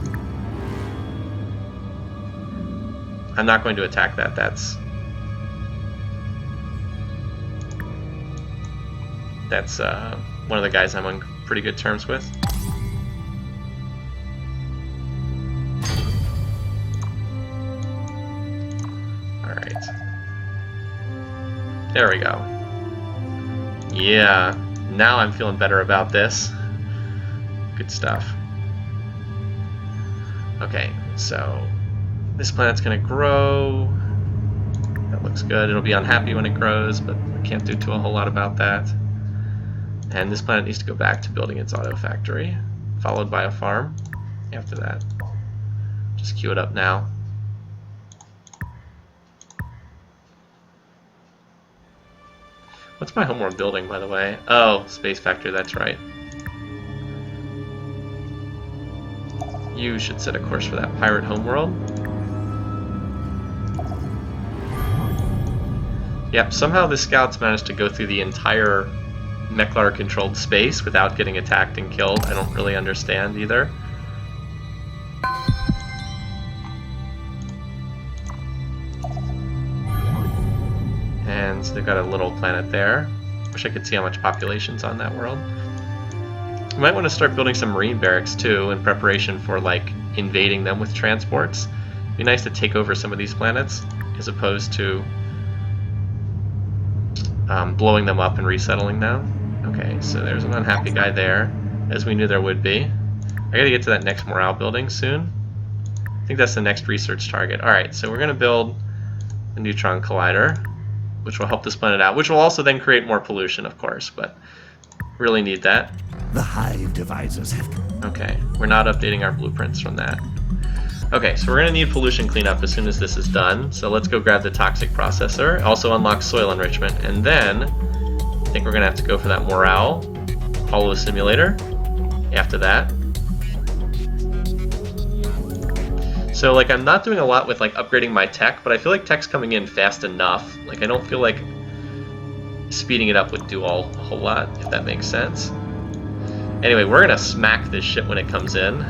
S1: I'm not going to attack that. That's one of the guys I'm on pretty good terms with. Alright. There we go. Yeah, now I'm feeling better about this. Good stuff. Okay, so this planet's going to grow. That looks good. It'll be unhappy when it grows, but I can't do a whole lot about that. And this planet needs to go back to building its auto factory, followed by a farm after that. Just queue it up now. What's my homeworld building, by the way? Oh, Space Factor, that's right. You should set a course for that pirate homeworld. Yep, somehow the scouts managed to go through the entire Mecklar-controlled space without getting attacked and killed. I don't really understand either. And they've got a little planet there. Wish I could see how much population's on that world. You might want to start building some marine barracks too in preparation for like invading them with transports. It'd be nice to take over some of these planets as opposed to blowing them up and resettling them. Okay, so there's an unhappy guy there, as we knew there would be. I gotta get to that next morale building soon. I think that's the next research target. Alright, so we're gonna build a neutron collider, which will help this planet out, which will also then create more pollution, of course, but really need that.
S5: The hive devisers have...
S1: Okay, we're not updating our blueprints from that. Okay, so we're going to need pollution cleanup as soon as this is done, so let's go grab the toxic processor. Also unlock soil enrichment, and then I think we're going to have to go for that morale holo simulator after that. So like I'm not doing a lot with like upgrading my tech, but I feel like tech's coming in fast enough. Like I don't feel like speeding it up would do a whole lot, if that makes sense. Anyway, we're gonna smack this shit when it comes in.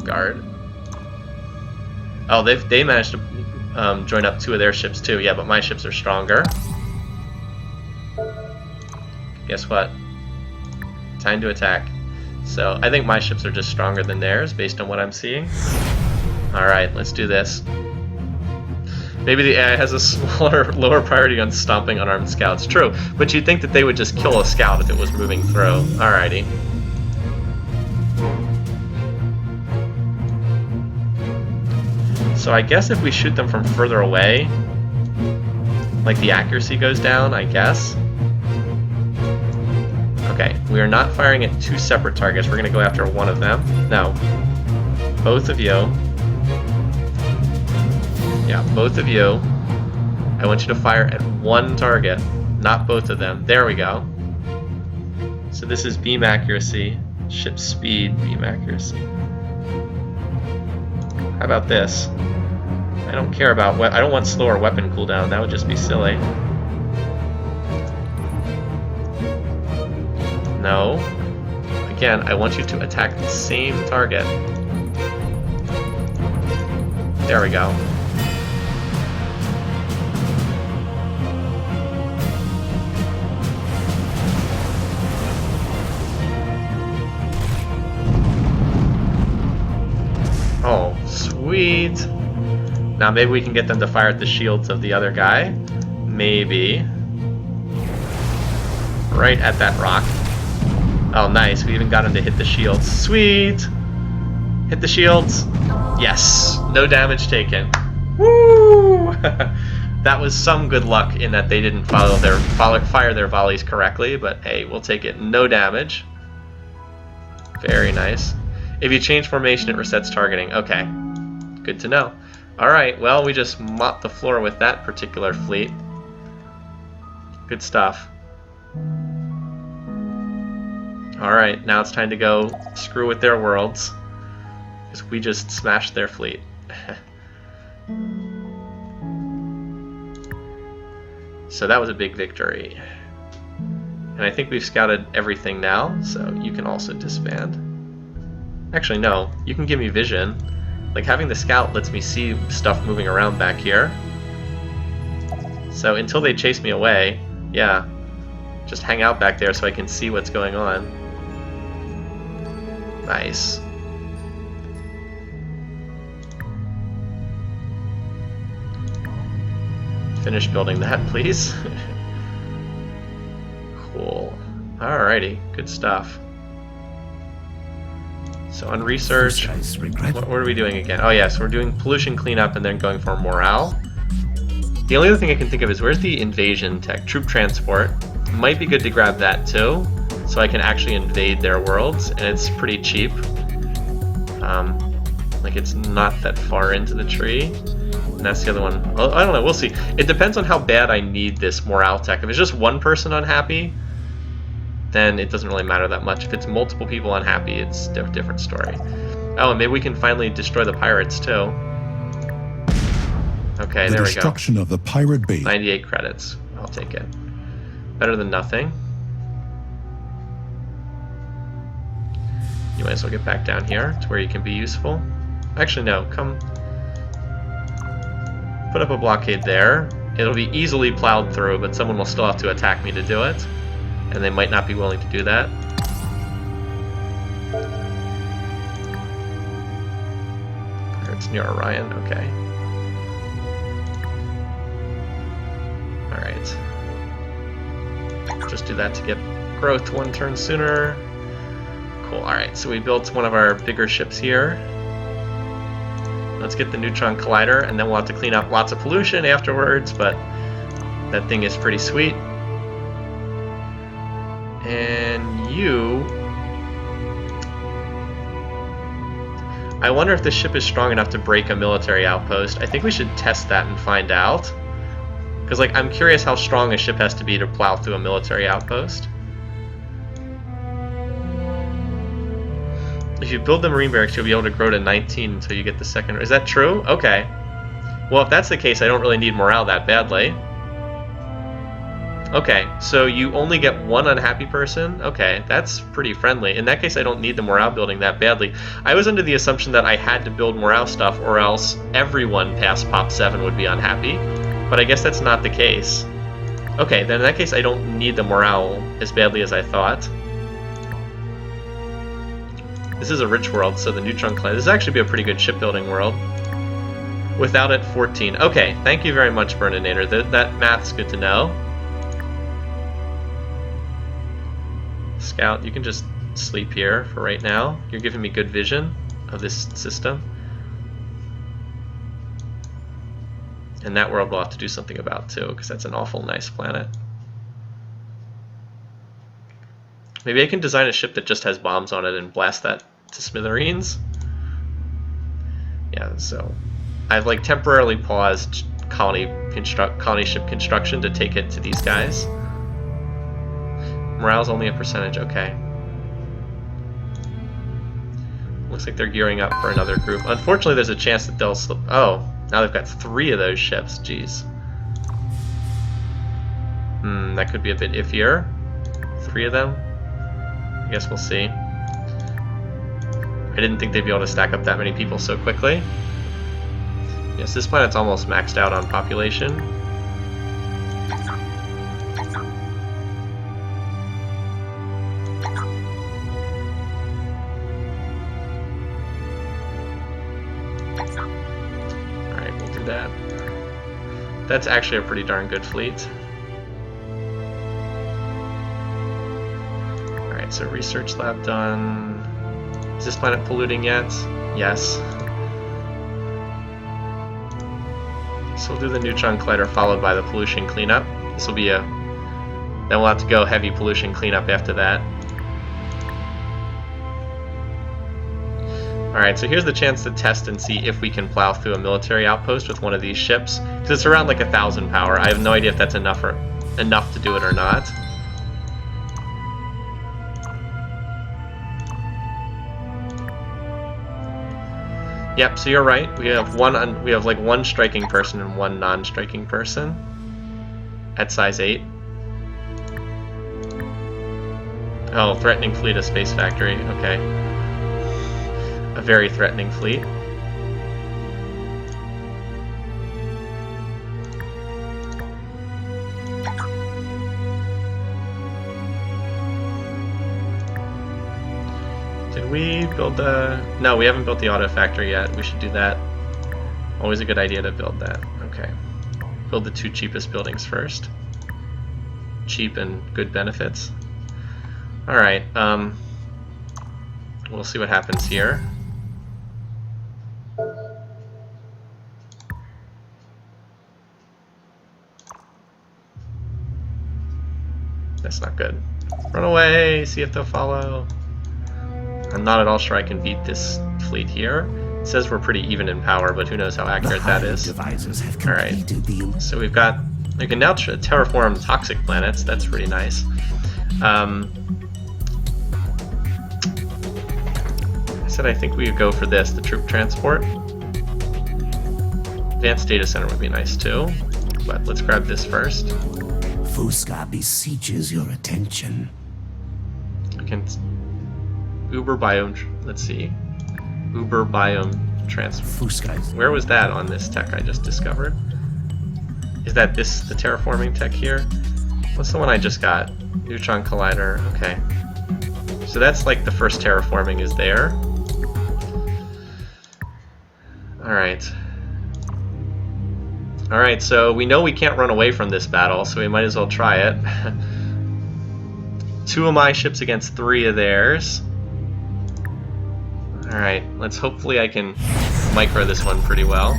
S1: Guard. Oh, they managed to join up 2 of their ships too. Yeah, but my ships are stronger. Guess what? Time to attack. So I think my ships are just stronger than theirs based on what I'm seeing. Alright, let's do this. Maybe the AI has a lower priority on stomping unarmed scouts. True, but you'd think that they would just kill a scout if it was moving through. Alrighty. So I guess if we shoot them from further away, like the accuracy goes down, I guess. Okay, we are not firing at 2 separate targets. We're going to go after one of them. No. Both of you. Yeah, both of you. I want you to fire at 1 target, not both of them. There we go. So this is beam accuracy, ship speed, beam accuracy. How about this? I don't care about I don't want slower weapon cooldown. That would just be silly. No. Again, I want you to attack the same target. There we go. Oh, sweet. Now maybe we can get them to fire at the shields of the other guy. Maybe. Right at that rock. Oh, nice. We even got him to hit the shields. Sweet! Hit the shields. Yes. No damage taken. Woo! That was some good luck in that they didn't fire their volleys correctly, but hey, we'll take it. No damage. Very nice. If you change formation, it resets targeting. Okay. Good to know. Alright, well, we just mopped the floor with that particular fleet. Good stuff. Alright, now it's time to go screw with their worlds. Because we just smashed their fleet. So that was a big victory. And I think we've scouted everything now, so you can also disband. Actually, no. You can give me vision. Like, having the scout lets me see stuff moving around back here. So until they chase me away, yeah, just hang out back there so I can see what's going on. Nice. Finish building that, please. Cool. Alrighty, good stuff. So on research, what are we doing again? Oh yeah, so we're doing pollution cleanup and then going for morale. The only other thing I can think of is where's the invasion tech? Troop transport. Might be good to grab that too, so I can actually invade their worlds, and it's pretty cheap. Like, it's not that far into the tree. And that's the other one. Well, I don't know, we'll see. It depends on how bad I need this morale tech. If it's just one person unhappy, then it doesn't really matter that much. If it's multiple people unhappy, it's a different story. Oh, and maybe we can finally destroy the pirates, too. Okay, there we go.
S3: Destruction of the pirate base.
S1: 98 credits. I'll take it. Better than nothing. You might as well get back down here to where you can be useful. Actually, no. Come. Put up a blockade there. It'll be easily plowed through, but someone will still have to attack me to do it. And they might not be willing to do that. It's near Orion. Okay. Alright. Just do that to get growth 1 turn sooner. Cool, alright, so we built one of our bigger ships here. Let's get the neutron collider, and then we'll have to clean up lots of pollution afterwards, but that thing is pretty sweet. And you... I wonder if this ship is strong enough to break a military outpost. I think we should test that and find out. Because, like, I'm curious how strong a ship has to be to plow through a military outpost. If you build the marine barracks, you'll be able to grow to 19 until you get the second... Is that true? Okay. Well, if that's the case, I don't really need morale that badly. Okay, so you only get 1 unhappy person? Okay, that's pretty friendly. In that case, I don't need the morale building that badly. I was under the assumption that I had to build morale stuff, or else everyone past Pop 7 would be unhappy. But I guess that's not the case. Okay, then in that case, I don't need the morale as badly as I thought. This is a rich world, so the neutron collider. This is actually be a pretty good shipbuilding world. Without it, 14. Okay, thank you very much, Burninator. That math's good to know. Scout, you can just sleep here for right now. You're giving me good vision of this system. And that world we'll have to do something about too, because that's an awful nice planet. Maybe I can design a ship that just has bombs on it and blast that to smithereens. Yeah, so I've like temporarily paused colony ship construction to take it to these guys. Morale's only a percentage, okay. Looks like they're gearing up for another group. Unfortunately, there's a chance that they'll slip. Oh, now they've got 3 of those ships. Jeez. That could be a bit iffier. 3 of them. I guess we'll see. I didn't think they'd be able to stack up that many people so quickly. Yes, this planet's almost maxed out on population. Alright, we'll do that. That's actually a pretty darn good fleet. Alright, so research lab done. Is this planet polluting yet? Yes. So we'll do the neutron collider followed by the pollution cleanup. This will be a... Then we'll have to go heavy pollution cleanup after that. Alright, so here's the chance to test and see if we can plow through a military outpost with one of these ships. Because it's around like 1,000 power. I have no idea if that's enough to do it or not. Yep, so you're right. We have like one striking person and one non-striking person at size 8. Oh, threatening fleet of Space Factory. Okay. A very threatening fleet. Did we build the... No, we haven't built the auto factory yet. We should do that. Always a good idea to build that. Okay. Build the 2 cheapest buildings first. Cheap and good benefits. Alright, we'll see what happens here. That's not good. Run away, see if they'll follow. I'm not at all sure I can beat this fleet here. It says we're pretty even in power, but who knows how accurate that is.
S5: Devisers have
S1: Alright,
S5: completed the
S1: so we can now terraform toxic planets. That's pretty nice. I said I think we would go for this, the troop transport. Advanced data center would be nice too, but let's grab this first.
S5: Fusca beseeches your attention.
S1: We can Uber biome. Let's see, Uber biome transfer.
S5: Fusca.
S1: Where was that on this tech I just discovered? Is that this the terraforming tech here? What's the one I just got? Neutron collider. Okay, so that's like the first terraforming is there. All right. Alright, so we know we can't run away from this battle, so we might as well try it. 2 of my ships against 3 of theirs. Alright, hopefully I can micro this one pretty well.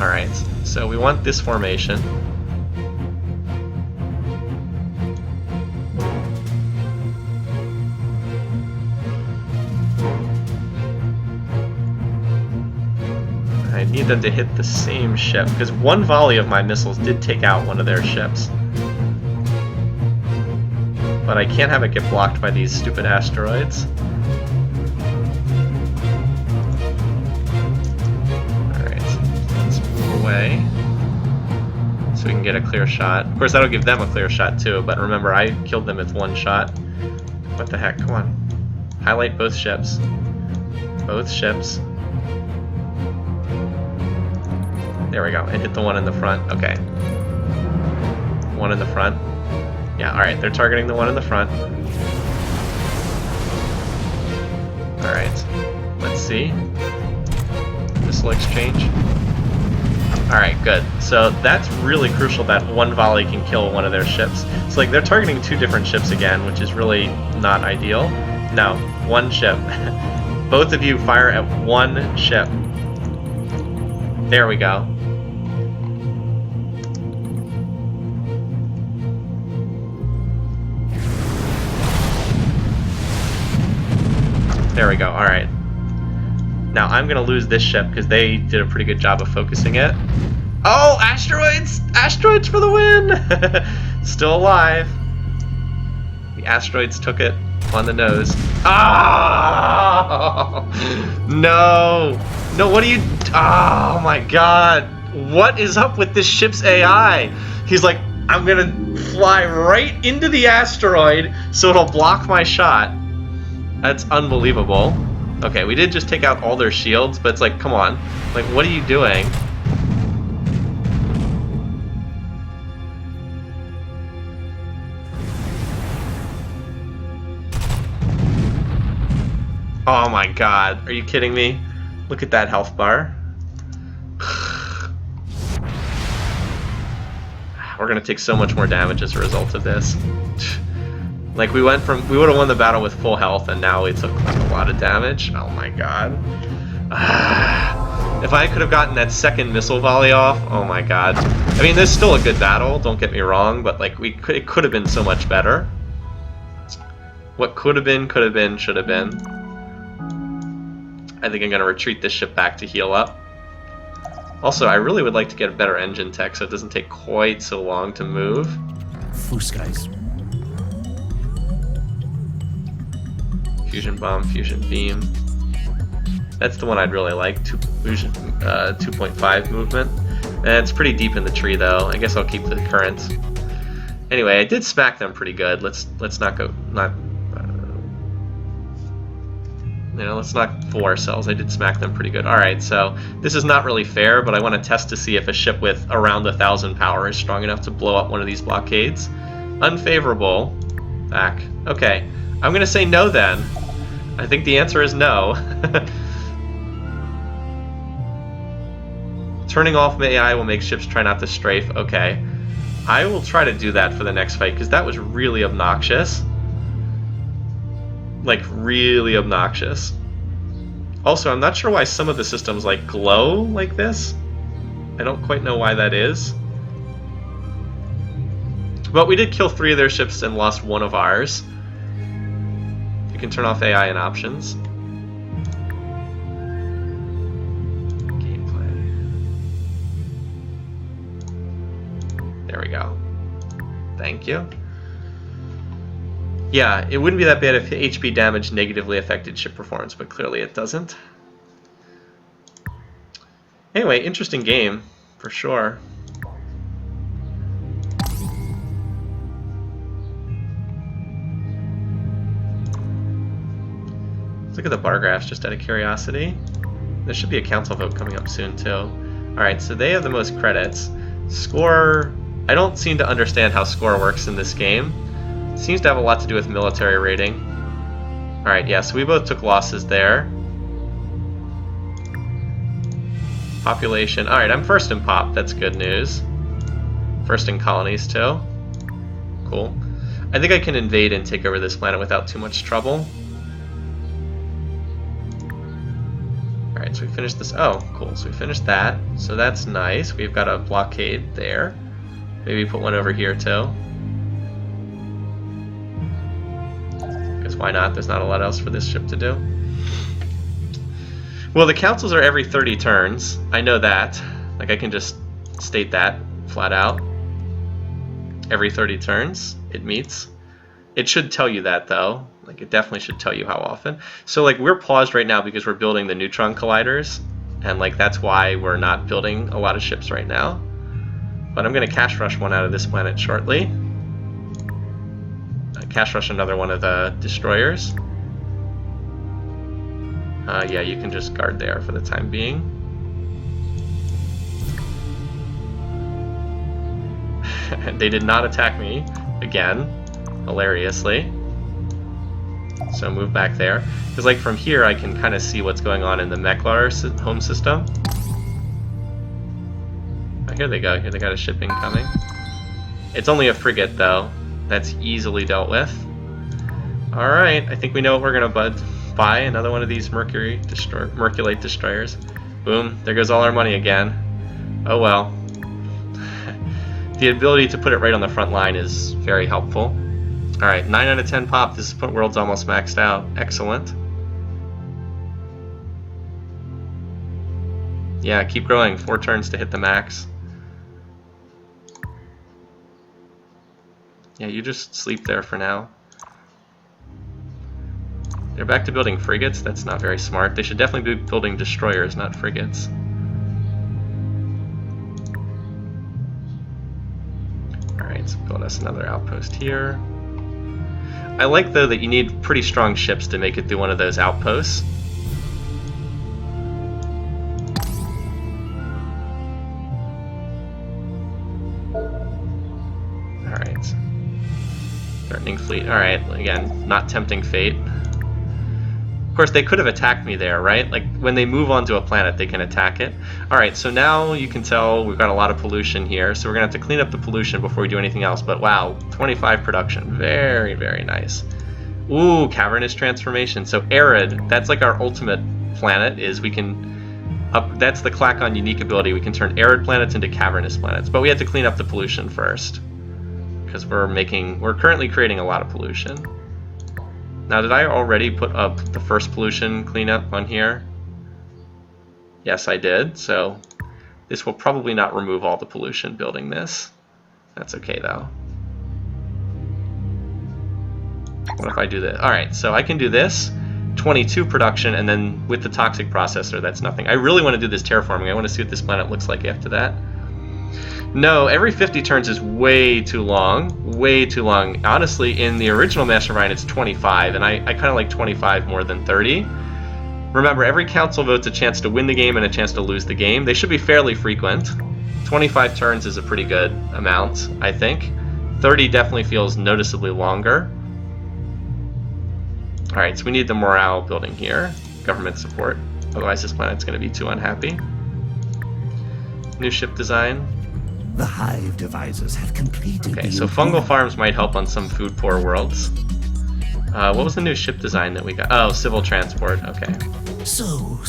S1: Alright, so we want this formation. I need them to hit the same ship, because one volley of my missiles did take out one of their ships. But I can't have it get blocked by these stupid asteroids. Alright, let's move away so we can get a clear shot. Of course, that'll give them a clear shot too, but remember, I killed them with 1 shot. What the heck, come on. Highlight both ships. Both ships. There we go, and hit the one in the front. Okay. One in the front. Yeah, alright, they're targeting the one in the front. Alright, let's see. Missile exchange. Alright, good. So that's really crucial that one volley can kill one of their ships. So like they're targeting 2 different ships again, which is really not ideal. No, 1 ship. Both of you fire at 1 ship. There we go. There we go, alright. Now I'm gonna lose this ship because they did a pretty good job of focusing it. Oh, asteroids! Asteroids for the win! Still alive. The asteroids took it on the nose. Ah! No! No, what are you... Oh my god! What is up with this ship's AI? He's like, I'm gonna fly right into the asteroid so it'll block my shot. That's unbelievable. Okay, we did just take out all their shields, but it's like, come on. Like, what are you doing? Oh my god, are you kidding me? Look at that health bar. We're gonna take so much more damage as a result of this. Like we would have won the battle with full health, and now we took like a lot of damage. Oh my god. If I could have gotten that second missile volley off, oh my god. I mean, there's still a good battle, don't get me wrong, but like it could have been so much better. What could have been, should have been. I think I'm gonna retreat this ship back to heal up. Also, I really would like to get a better engine tech so it doesn't take quite so long to move.
S5: Fusca's.
S1: Fusion bomb, fusion beam. That's the one I'd really like. 2.5 movement. And it's pretty deep in the tree though. I guess I'll keep the current. Anyway, I did smack them pretty good. Let's not go let's not fool ourselves. I did smack them pretty good. Alright, so this is not really fair, but I want to test to see if a ship with around 1,000 power is strong enough to blow up one of these blockades. Unfavorable. Back. Okay. I'm gonna say no then. I think the answer is no. Turning off AI will make ships try not to strafe. Okay. I will try to do that for the next fight, because that was really obnoxious. Like, really obnoxious. Also, I'm not sure why some of the systems, like, glow like this. I don't quite know why that is. But we did kill 3 of their ships and lost 1 of ours. You can turn off AI in options. Thank you. Yeah, it wouldn't be that bad if HP damage negatively affected ship performance, but clearly it doesn't. Anyway, interesting game, for sure. Let's look at the bar graphs just out of curiosity. There should be a council vote coming up soon too. Alright, so they have the most credits. Score, I don't seem to understand how score works in this game. It seems to have a lot to do with military rating. Alright, yeah, so we both took losses there. Population, alright, I'm first in pop, that's good news. First in colonies too. Cool. I think I can invade and take over this planet without too much trouble. Alright, so we finished this. Oh, cool. So we finished that. So that's nice. We've got a blockade there. Maybe put one over here too. Because why not? There's not a lot else for this ship to do. Well, the councils are every 30 turns. I know that. Like, I can just state that flat out. Every 30 turns, it meets. It should tell you that, though. Like, it definitely should tell you how often. So, like, we're paused right now because we're building the neutron colliders. And, like, that's why we're not building a lot of ships right now. But I'm going to cash rush one out of this planet shortly. Cash rush another one of the destroyers. Yeah, you can just guard there for the time being. They did not attack me again, hilariously. So move back there. Because like from here I can kind of see what's going on in the Mecklar home system. Oh, here they go. Here they got a ship incoming. It's only a frigate though. That's easily dealt with. Alright, I think we know what we're going to buy. Another one of these Merculate destroyers. Boom, there goes all our money again. Oh well. The ability to put it right on the front line is very helpful. Alright, 9 out of 10 pop. This world's almost maxed out. Excellent. Yeah, keep growing. 4 turns to hit the max. Yeah, you just sleep there for now. They're back to building frigates. That's not very smart. They should definitely be building destroyers, not frigates. Alright, so build us another outpost here. I like, though, that you need pretty strong ships to make it through one of those outposts. Alright. Threatening fleet. Alright, again, not tempting fate. Of course, they could have attacked me there, right? Like, when they move onto a planet, they can attack it. Alright, so now you can tell we've got a lot of pollution here, so we're going to have to clean up the pollution before we do anything else. But wow, 25 production. Very, very nice. Ooh, Cavernous transformation. So arid, that's like our ultimate planet, is we can... that's the Klackon unique ability. We can turn arid planets into cavernous planets. But we have to clean up the pollution first. Because we're currently creating a lot of pollution. Now, did I already put up the first pollution cleanup on here? Yes, I did. So this will probably not remove all the pollution building this. That's okay, though. What if I do this? Alright, so I can do this. 22 production, and then with the toxic processor, that's nothing. I really want to do this terraforming. I want to see what this planet looks like after that. No, every 50 turns is way too long. Way too long. Honestly, in the original Master of Orion, it's 25, and I kind of like 25 more than 30. Remember, every council vote's a chance to win the game and a chance to lose the game. They should be fairly frequent. 25 turns is a pretty good amount, I think. 30 definitely feels noticeably longer. Alright, so we need the morale building here. Government support. Otherwise, this planet's going to be too unhappy. New ship design.
S5: The hive devisers have completed.
S1: Okay, so fungal farms might help on some food poor worlds. What was the new ship design that we got? Oh, civil transport. Okay.
S5: So.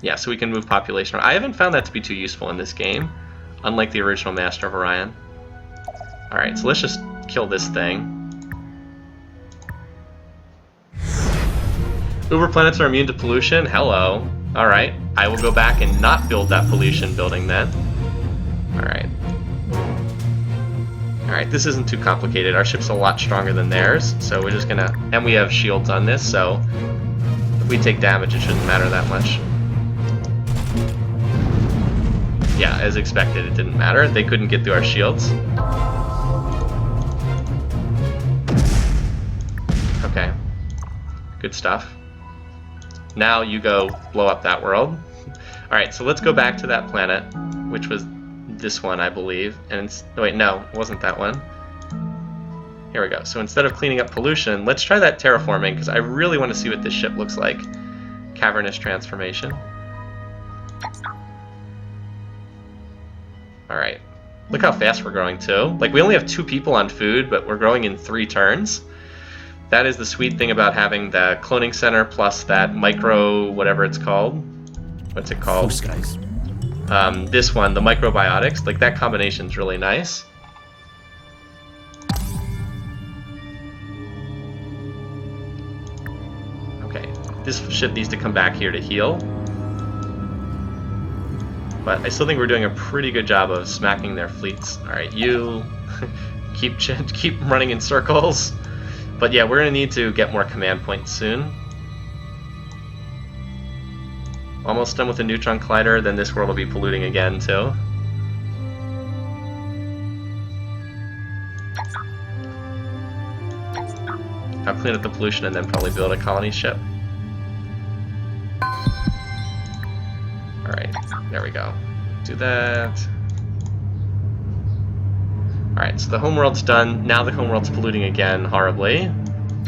S1: Yeah, so we can move population around. I haven't found that to be too useful in this game, unlike the original Master of Orion. Alright, so let's just kill this thing. Uber planets are immune to pollution? Hello. Alright, I will go back and not build that pollution building then. Alright. Alright, this isn't too complicated. Our ship's a lot stronger than theirs, so we're just gonna... And we have shields on this, so if we take damage, it shouldn't matter that much. Yeah, as expected, it didn't matter. They couldn't get through our shields. Okay. Good stuff. Now you go blow up that world. Alright, so let's go back to that planet, which was this one, I believe. And it's... Oh, wait, no, it wasn't that one. Here we go. So instead of cleaning up pollution, let's try that terraforming, because I really want to see what this ship looks like. Cavernous transformation. Alright. Look how fast we're growing, too. Like, we only have 2 people on food, but we're growing in 3 turns. That is the sweet thing about having the cloning center plus that micro... whatever it's called. What's it called? This one, the microbiotics. Like, that combination's really nice. Okay. This ship needs to come back here to heal. But I still think we're doing a pretty good job of smacking their fleets. Alright, you keep running in circles. But yeah, we're going to need to get more command points soon. Almost done with the neutron collider, then this world will be polluting again too. I'll clean up the pollution and then probably build a colony ship. Alright, there we go. Do that. Alright, so the homeworld's done. Now the homeworld's polluting again horribly,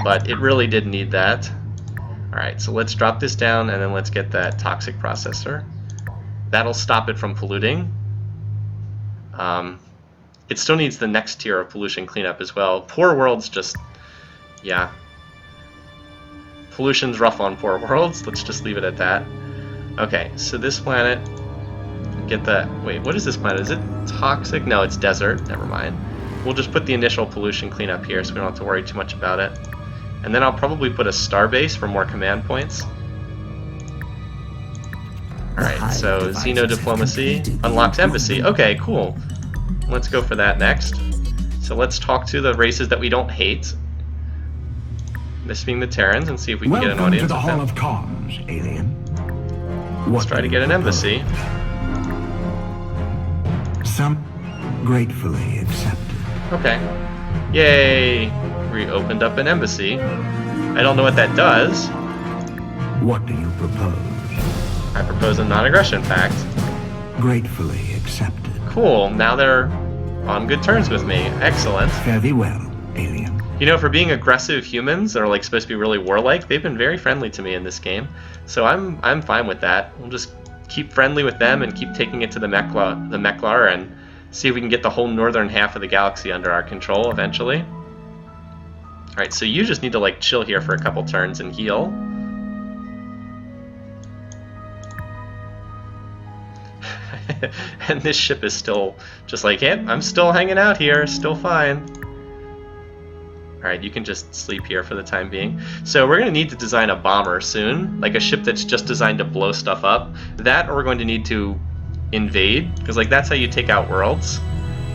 S1: but it really did need that. Alright, so let's drop this down and then let's get that toxic processor. That'll stop it from polluting. It still needs the next tier of pollution cleanup as well. Poor worlds just... yeah. Pollution's rough on poor worlds. Let's just leave it at that. Okay, so this planet... get the... wait, what is this planet? Is it toxic? No, it's desert. Never mind. We'll just put the initial pollution cleanup here so we don't have to worry too much about it. And then I'll probably put a star base for more command points. Alright, so Xeno Diplomacy unlocks Embassy. Okay, cool. Let's go for that next. So let's talk to the races that we don't hate. This being the Terrans, and see if we can get an audience with them.
S3: Welcome to the Hall of Cons, alien.
S1: Let's try to get an embassy.
S5: Some gratefully accepted.
S1: Okay. Yay! We opened up an embassy. I don't know what that does.
S5: What do you propose?
S1: I propose a non-aggression pact.
S5: Gratefully accepted.
S1: Cool, now they're on good terms with me. Excellent.
S5: Fare thee well, alien.
S1: You know, for being aggressive humans that are like supposed to be really warlike, they've been very friendly to me in this game. So I'm fine with that. We'll just keep friendly with them and keep taking it to the Mecklar and see if we can get the whole northern half of the galaxy under our control eventually. Alright, so you just need to like chill here for a couple turns and heal. And this ship is still just like, hey, I'm still hanging out here, still fine. Alright, you can just sleep here for the time being. So we're going to need to design a bomber soon, like a ship that's just designed to blow stuff up. That, or we're going to need to invade, because like that's how you take out worlds.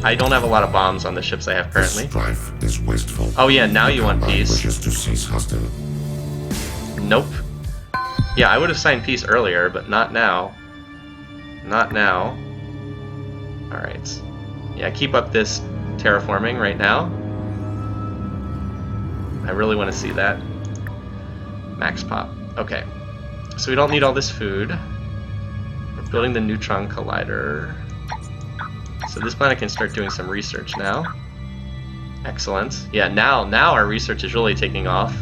S1: I don't have a lot of bombs on the ships I have currently.
S3: This strife is wasteful.
S1: Oh yeah, now you want peace.
S3: Wishes to cease hostile.
S1: Nope. Yeah, I would have signed peace earlier, but not now. Not now. Alright. Yeah, keep up this terraforming right now. I really want to see that. Max pop. Okay. So we don't need all this food. We're building the neutron collider. So this planet can start doing some research now. Excellent. Yeah, now our research is really taking off.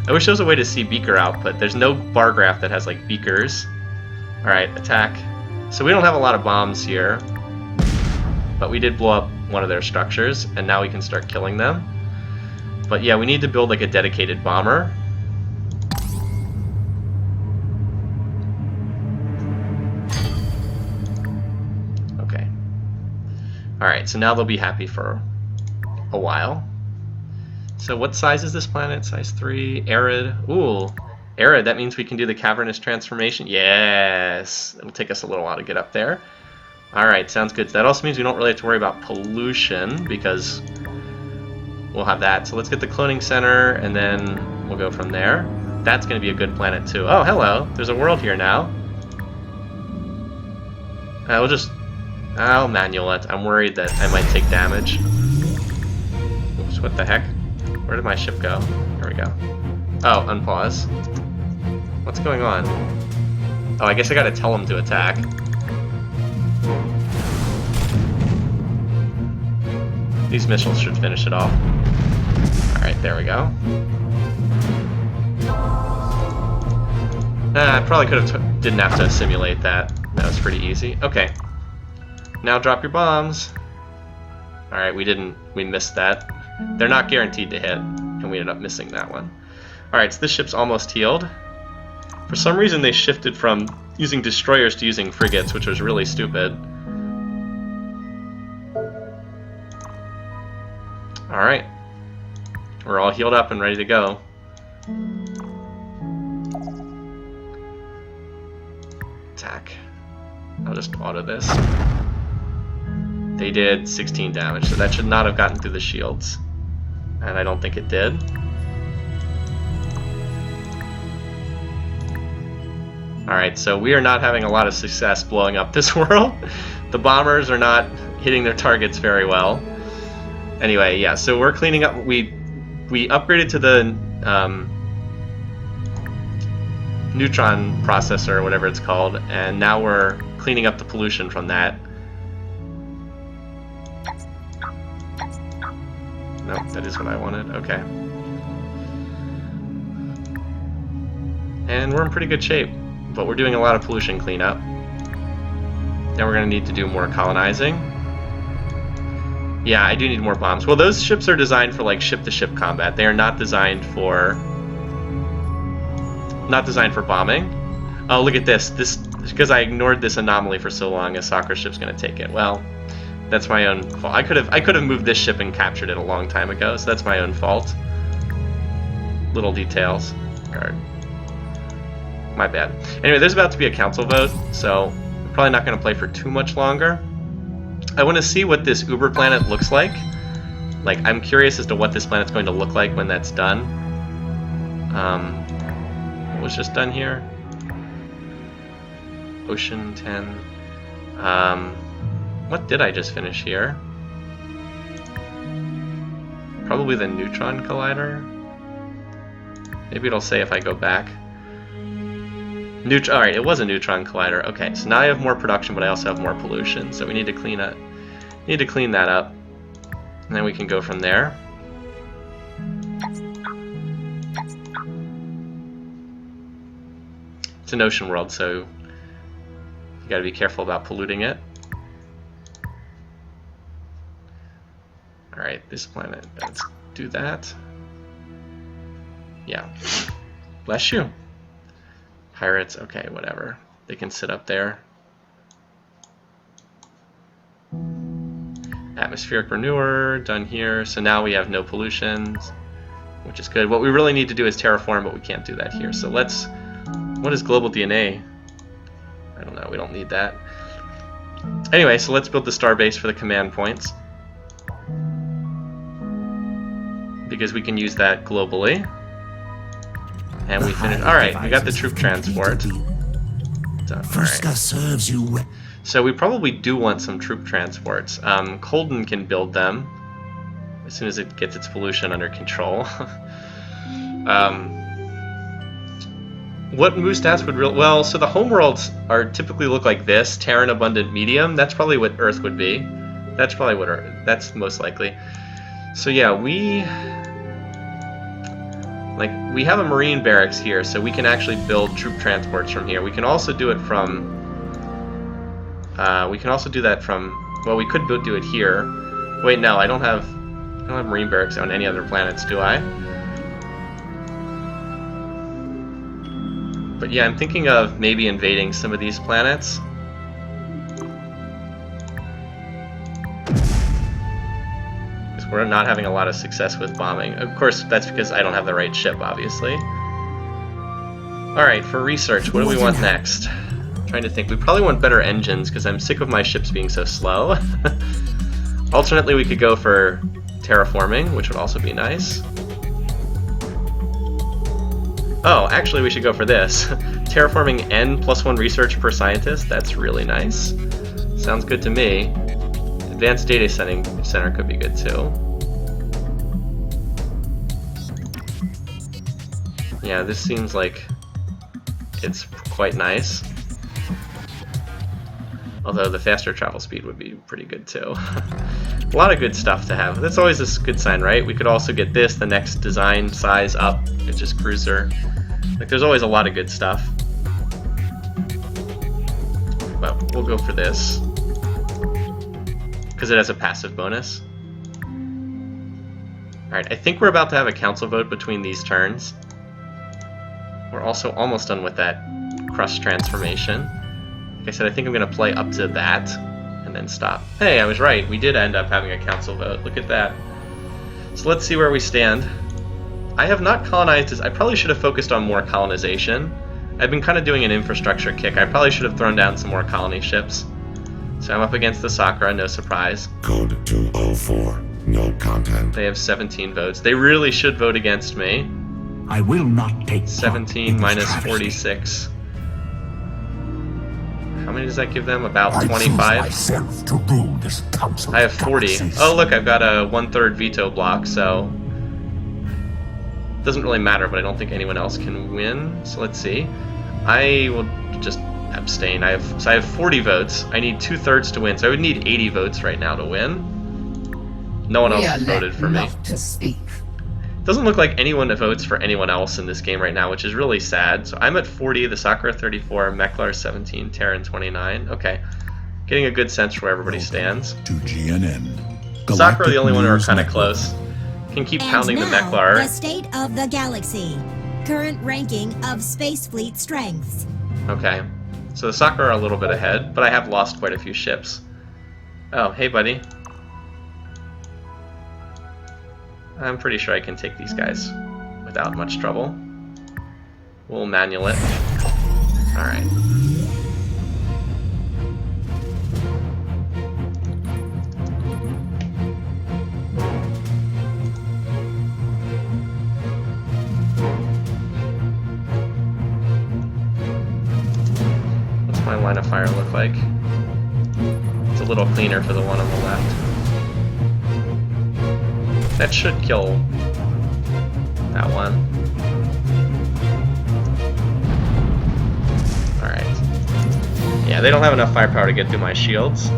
S1: I wish there was a way to see beaker output. There's no bar graph that has like beakers. Alright, attack. So we don't have a lot of bombs here. But we did blow up one of their structures, and now we can start killing them. But yeah, we need to build like a dedicated bomber. Okay. Alright, so now they'll be happy for a while. So what size is this planet? Size 3, arid. Ooh, arid, that means we can do the cavernous transformation. Yes! It'll take us a little while to get up there. Alright, sounds good. That also means we don't really have to worry about pollution, because we'll have that. So let's get the cloning center, and then we'll go from there. That's going to be a good planet, too. Oh, hello. There's a world here now. We'll just... I'll manual it. I'm worried that I might take damage. Oops, what the heck? Where did my ship go? There we go. Oh, unpause. What's going on? Oh, I guess I gotta tell him to attack. These missiles should finish it off. Alright, there we go. I probably could have didn't have to simulate that. That was pretty easy. Okay. Now drop your bombs. Alright, we missed that. They're not guaranteed to hit, and we ended up missing that one. Alright, so this ship's almost healed. For some reason they shifted from using destroyers to using frigates, which was really stupid. Alright. We're all healed up and ready to go. Attack. I'll just auto this. They did 16 damage, so that should not have gotten through the shields. And I don't think it did. Alright, so we are not having a lot of success blowing up this world. The bombers are not hitting their targets very well. Anyway, yeah, so we're cleaning up. We upgraded to the neutron processor, or whatever it's called, and now we're cleaning up the pollution from that. Nope, that is what I wanted. Okay. And we're in pretty good shape, but we're doing a lot of pollution cleanup. Now we're going to need to do more colonizing. Yeah, I do need more bombs. Well, those ships are designed for like ship-to-ship combat. They are not designed for bombing. Oh, look at this. This because I ignored this anomaly for so long. A soccer ship's going to take it. Well, that's my own fault. I could have moved this ship and captured it a long time ago. So that's my own fault. Little details. Or, my bad. Anyway, there's about to be a council vote, so I'm probably not going to play for too much longer. I want to see what this Uber planet looks like. Like, I'm curious as to what this planet's going to look like when that's done. What was just done here? Ocean 10. What did I just finish here? Probably the neutron collider. Maybe it'll say if I go back. Alright, it was a neutron collider. Okay, so now I have more production, but I also have more pollution. So we need to clean that up. And then we can go from there. It's an ocean world, so you gotta be careful about polluting it. Alright, this planet, let's do that. Yeah. Bless you. Pirates, okay, whatever. They can sit up there. Atmospheric renewer, done here. So now we have no pollution, which is good. What we really need to do is terraform, but we can't do that here. So let's... What is global DNA? I don't know, we don't need that. Anyway, so let's build the starbase for the command points. Because we can use that globally. And we finished. Alright, we got the troop transport. Done.
S5: Fusca serves you well.
S1: So we probably do want some troop transports. Colden can build them as soon as it gets its pollution under control. What Moose stats would well, so the homeworlds are typically look like this, Terran Abundant Medium. That's probably what Earth would be. That's probably what Earth, that's most likely. So yeah, we have a marine barracks here, so we can actually build troop transports from here. We can also do it from we can also do that from, well, we could do it here. Wait, no, I don't have marine barracks on any other planets, do I? But yeah, I'm thinking of maybe invading some of these planets. Because we're not having a lot of success with bombing. Of course, that's because I don't have the right ship, obviously. Alright, for research, what do we want next? trying to think. We probably want better engines because I'm sick of my ships being so slow. Alternately, we could go for terraforming, which would also be nice. Oh, actually we should go for this. Terraforming N +1 research per scientist. That's really nice. Sounds good to me. Advanced Data Center could be good too. Yeah, this seems like it's quite nice. Although the faster travel speed would be pretty good too. A lot of good stuff to have. That's always a good sign, right? We could also get this, the next design size up. It's just cruiser. Like, there's always a lot of good stuff. But we'll go for this. Because it has a passive bonus. Alright, I think we're about to have a council vote between these turns. We're also almost done with that crust transformation. Like I said, I think I'm going to play up to that and then stop. Hey, I was right. We did end up having a council vote. Look at that. So let's see where we stand. I have not colonized this. I probably should have focused on more colonization. I've been kind of doing an infrastructure kick. I probably should have thrown down some more colony ships. So I'm up against the Sakura, no surprise.
S3: Code 204. No content.
S1: They have 17 votes. They really should vote against me.
S5: I will not take
S1: 17 minus 46. How many does that give them? About 25?
S3: Myself to rule this council.
S1: I have 40. Oh, look, I've got a 1/3 veto block, so it doesn't really matter, but I don't think anyone else can win. So let's see. I will just abstain. So I have 40 votes. I need 2/3 to win, so I would need 80 votes right now to win. No one else voted for me.
S4: To speak.
S1: Doesn't look like anyone votes for anyone else in this game right now, which is really sad. So I'm at 40, the Sakura 34, Mecklar 17, Terran 29. Okay, getting a good sense for where everybody stands.
S2: To GNN.
S1: Sakura, the only one who are kind of close. Can keep pounding the Mecklar.
S6: The state of the galaxy. Current ranking of space fleet strengths.
S1: Okay, so the Sakura are a little bit ahead, but I have lost quite a few ships. Oh, hey buddy. I'm pretty sure I can take these guys without much trouble. We'll manual it. Alright. What's my line of fire look like? It's a little cleaner for the one on the left. That should kill that one. Alright. Yeah, they don't have enough firepower to get through my shields.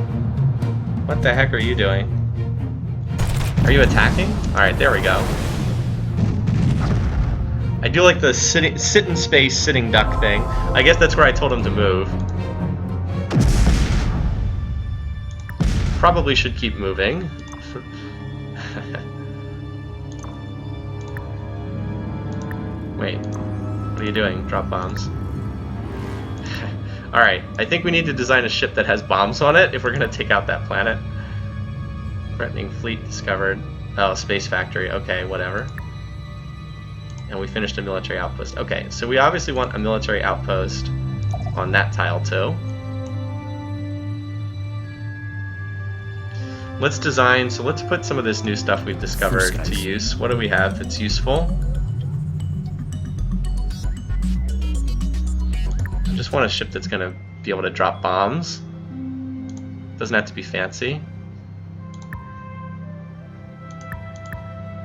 S1: What the heck are you doing? Are you attacking? Alright, there we go. I do like the sit in space sitting duck thing. I guess that's where I told him to move. Probably should keep moving. Wait, what are you doing? Drop bombs. Alright, I think we need to design a ship that has bombs on it if we're going to take out that planet. Threatening fleet discovered. Oh, space factory. Okay, whatever. And we finished a military outpost. Okay, so we obviously want a military outpost on that tile too. Let's design, so let's put some of this new stuff we've discovered to use. What do we have that's useful? I just want a ship that's going to be able to drop bombs. Doesn't have to be fancy.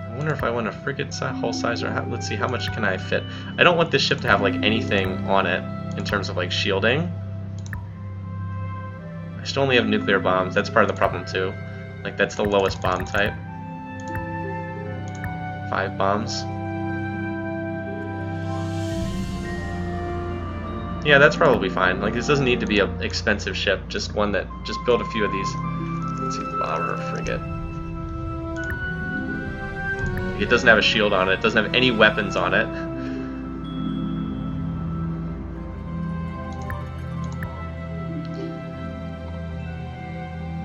S1: I wonder if I want a frigate hull size or let's see, how much can I fit? I don't want this ship to have like anything on it in terms of like shielding. I still only have nuclear bombs. That's part of the problem too. Like that's the lowest bomb type. 5 bombs. Yeah, that's probably fine. Like, this doesn't need to be an expensive ship, just one that, just build a few of these. Let's see, bomber, frigate. It doesn't have a shield on it, doesn't have any weapons on it.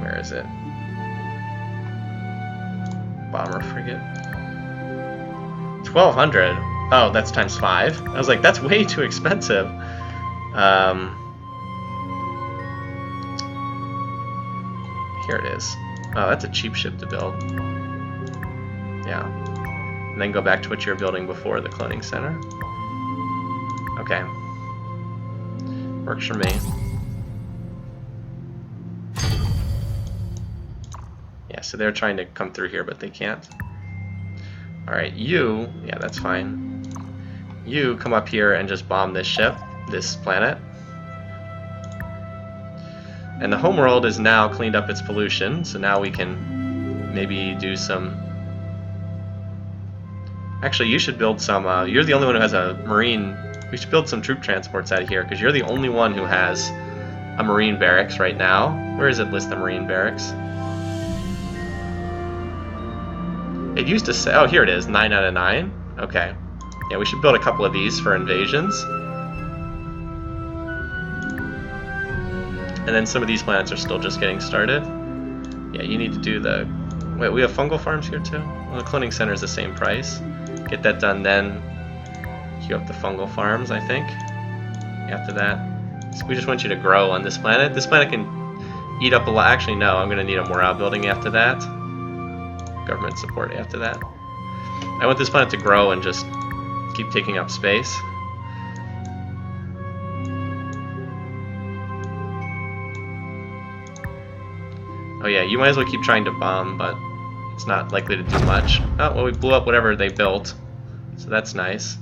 S1: Where is it? Bomber, frigate. 1,200. Oh, that's times 5. I was like, that's way too expensive. Here it is. Oh, that's a cheap ship to build. Yeah. And then go back to what you were building before the cloning center. Okay. Works for me. Yeah, so they're trying to come through here, but they can't. Alright, you... Yeah, that's fine. You come up here and just bomb this ship, this planet. And the homeworld is now cleaned up its pollution, so now we can maybe do some... Actually, you should build some... you're the only one who has a marine... We should build some troop transports out of here, because you're the only one who has a marine barracks right now. Where does it list the marine barracks? It used to say... Oh, here it is. 9 out of 9. Okay. Yeah, we should build a couple of these for invasions. And then some of these planets are still just getting started. Yeah, you need to do the... Wait, we have fungal farms here too? Well, the cloning center is the same price. Get that done, then queue up the fungal farms, I think. After that. So we just want you to grow on this planet. This planet can eat up a lot. Actually, no, I'm going to need a morale building after that. Government support after that. I want this planet to grow and just keep taking up space. Oh yeah, you might as well keep trying to bomb, but it's not likely to do much. Oh, well, we blew up whatever they built, so that's nice.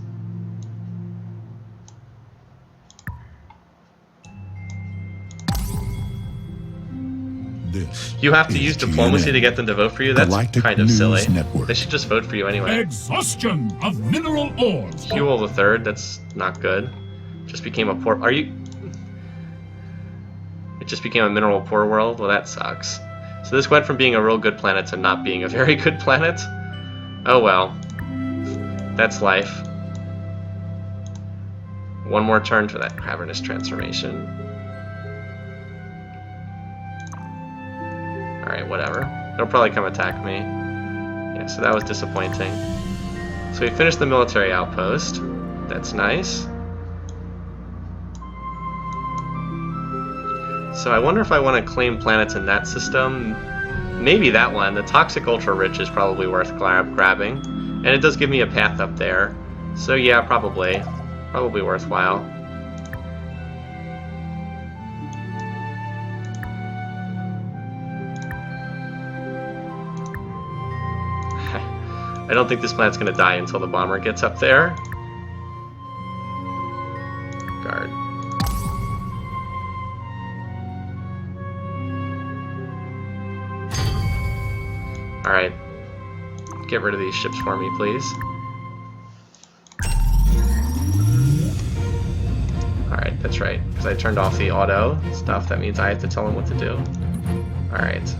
S3: This
S1: You have to use diplomacy to get them to vote for you? That's
S3: Galactic
S1: kind of
S3: News
S1: silly.
S3: Network.
S1: They should just vote for you anyway.
S2: Exhaustion of mineral ores.
S1: Fuel the third, that's not good. Just became a poor... Are you... It just became a mineral poor world? Well, that sucks. So this went from being a real good planet to not being a very good planet? Oh well. That's life. One more turn for that Cavernous transformation. Alright, whatever. They'll probably come attack me. Yeah, so that was disappointing. So we finished the military outpost. That's nice. So I wonder if I want to claim planets in that system. Maybe that one. The Toxic Ultra Rich is probably worth grabbing. And it does give me a path up there. So yeah, probably. Probably worthwhile. I don't think this planet's going to die until the bomber gets up there. Guard. Alright. Get rid of these ships for me, please. Alright, that's right. Because I turned off the auto stuff, that means I have to tell him what to do. Alright.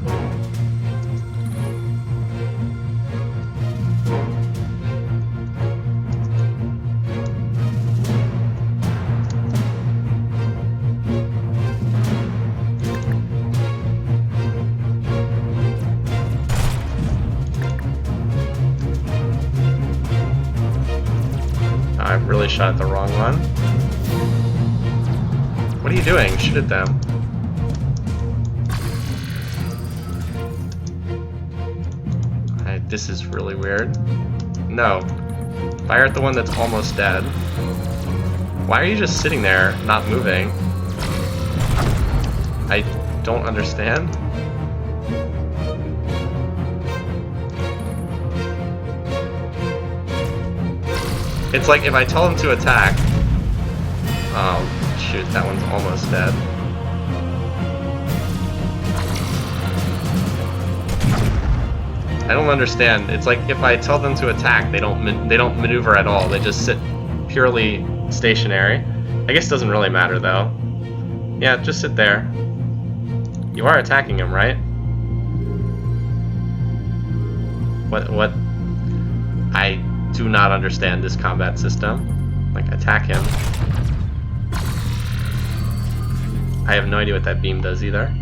S1: I really shot at the wrong one. What are you doing? Shoot at them. This is really weird. No. Fire at the one that's almost dead. Why are you just sitting there, not moving? I don't understand. It's like if I tell him to attack... Oh, shoot, that one's almost dead. I don't understand. It's like if I tell them to attack, they don't maneuver at all. They just sit purely stationary. I guess it doesn't really matter though. Yeah, just sit there. You are attacking him, right? What? I do not understand this combat system. Like, attack him. I have no idea what that beam does either.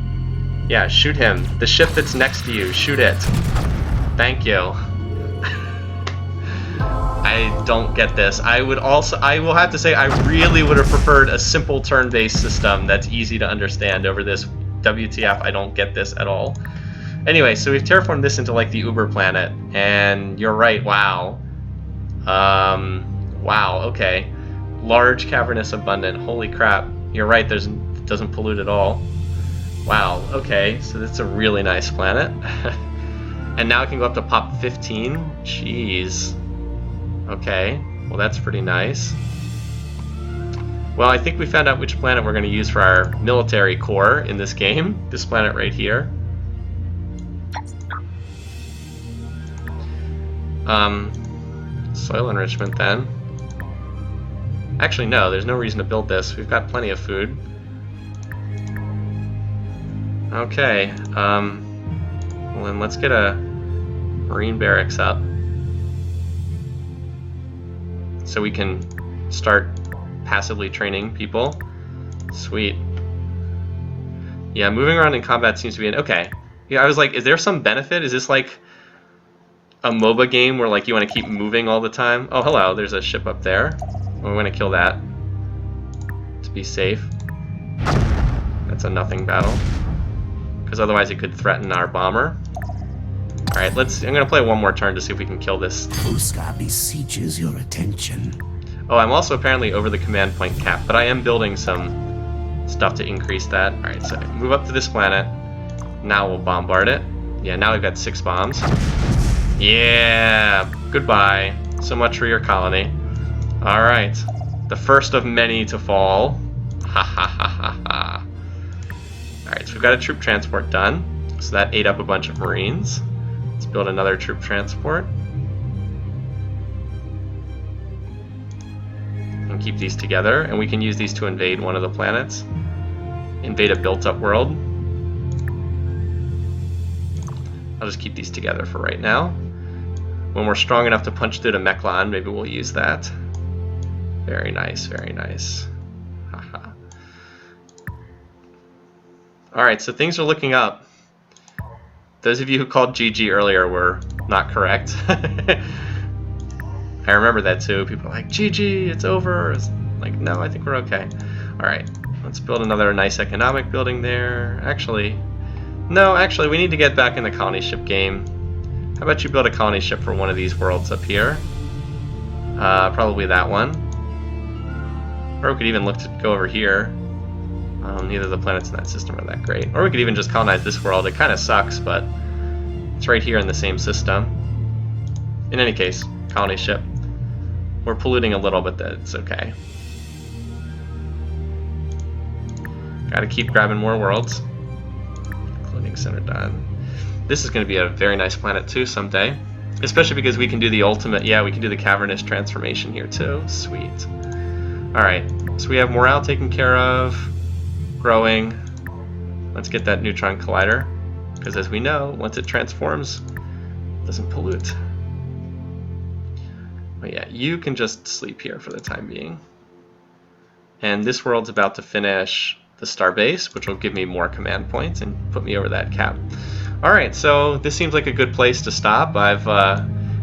S1: Yeah, shoot him. The ship that's next to you, shoot it. Thank you. I don't get this. I will have to say I really would have preferred a simple turn-based system that's easy to understand over this WTF, I don't get this at all. Anyway, so we've terraformed this into like the Uber planet, and you're right, wow. Wow, okay. Large, cavernous, abundant. Holy crap. You're right, it doesn't pollute at all. Wow, okay, so that's a really nice planet. And now it can go up to pop 15? Jeez. Okay, well that's pretty nice. Well, I think we found out which planet we're going to use for our military core in this game. This planet right here. Soil enrichment then. Actually, no, there's no reason to build this. We've got plenty of food. Okay, well then let's get a marine barracks up so we can start passively training people. Sweet. Yeah, moving around in combat seems to be okay. Yeah, I was like, is there some benefit? Is this like a MOBA game where like you want to keep moving all the time? Oh, hello, there's a ship up there. We're going to kill that to be safe. That's a nothing battle, because otherwise it could threaten our bomber. Alright, I'm going to play one more turn to see if we can kill this.
S5: Oscar beseeches your attention.
S1: Oh, I'm also apparently over the command point cap, but I am building some stuff to increase that. Alright, so move up to this planet. Now we'll bombard it. Yeah, now we've got 6 bombs. Yeah, goodbye. So much for your colony. Alright, the first of many to fall. Ha ha ha ha ha. Alright, so we've got a troop transport done. So that ate up a bunch of Marines. Let's build another troop transport. And keep these together, and we can use these to invade one of the planets. Invade a built-up world. I'll just keep these together for right now. When we're strong enough to punch through to Mecklar, maybe we'll use that. Very nice, very nice. Haha. Alright, so things are looking up. Those of you who called GG earlier were not correct. I remember that too. People are like, GG, it's over. It's like, no, I think we're okay. Alright, let's build another nice economic building there. Actually, no, actually, we need to get back in the colony ship game. How about you build a colony ship for one of these worlds up here? Probably that one. Or we could even look to go over here. Neither of the planets in that system are that great. Or we could even just colonize this world. It kind of sucks, but it's right here in the same system. In any case, colony ship. We're polluting a little, but that's okay. Gotta keep grabbing more worlds. Cloning center done. This is going to be a very nice planet too someday. Especially because we can do the ultimate, yeah, we can do the Cavernous transformation here too. Sweet. Alright, so we have morale taken care of. Growing. Let's get that neutron collider, because as we know, once it transforms, it doesn't pollute. But yeah, you can just sleep here for the time being. And this world's about to finish the starbase, which will give me more command points and put me over that cap. Alright, so this seems like a good place to stop. I've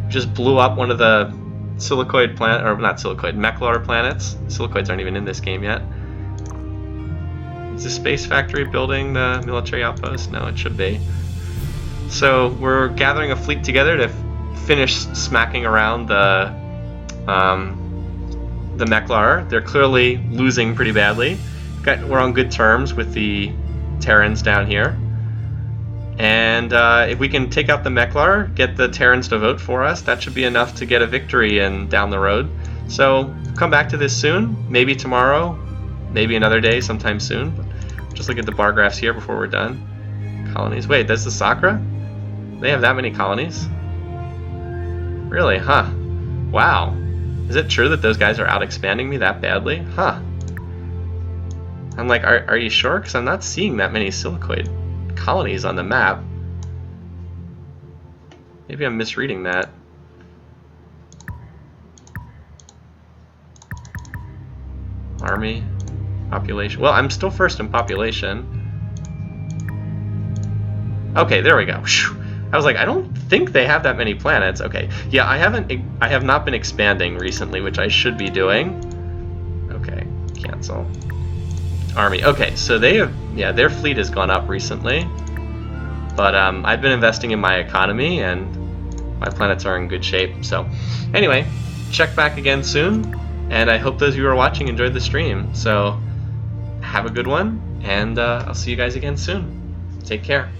S1: just blew up one of the silicoid planet, or not silicoid, Mecklar planets. Silicoids aren't even in this game yet. Is the Space Factory building the military outpost? No, it should be. So we're gathering a fleet together to finish smacking around the Mecklar. They're clearly losing pretty badly. We're on good terms with the Terrans down here. And if we can take out the Mecklar, get the Terrans to vote for us, that should be enough to get a victory down the road. So come back to this soon, maybe tomorrow, maybe another day, sometime soon. Just look at the bar graphs here before we're done. Colonies. Wait, that's the Sakra? They have that many colonies? Really? Huh. Wow. Is it true that those guys are out expanding me that badly? Huh. I'm like, are you sure? Because I'm not seeing that many silicoid colonies on the map. Maybe I'm misreading that. Army. Population. Well, I'm still first in population. Okay, there we go. I was like, I don't think they have that many planets. Okay, yeah, I have not been expanding recently, which I should be doing. Okay, cancel. army. Okay, so they have, yeah, their fleet has gone up recently, but I've been investing in my economy and my planets are in good shape. So anyway, check back again soon, and I hope those of you who are watching enjoyed the stream. So have a good one, and I'll see you guys again soon. Take care.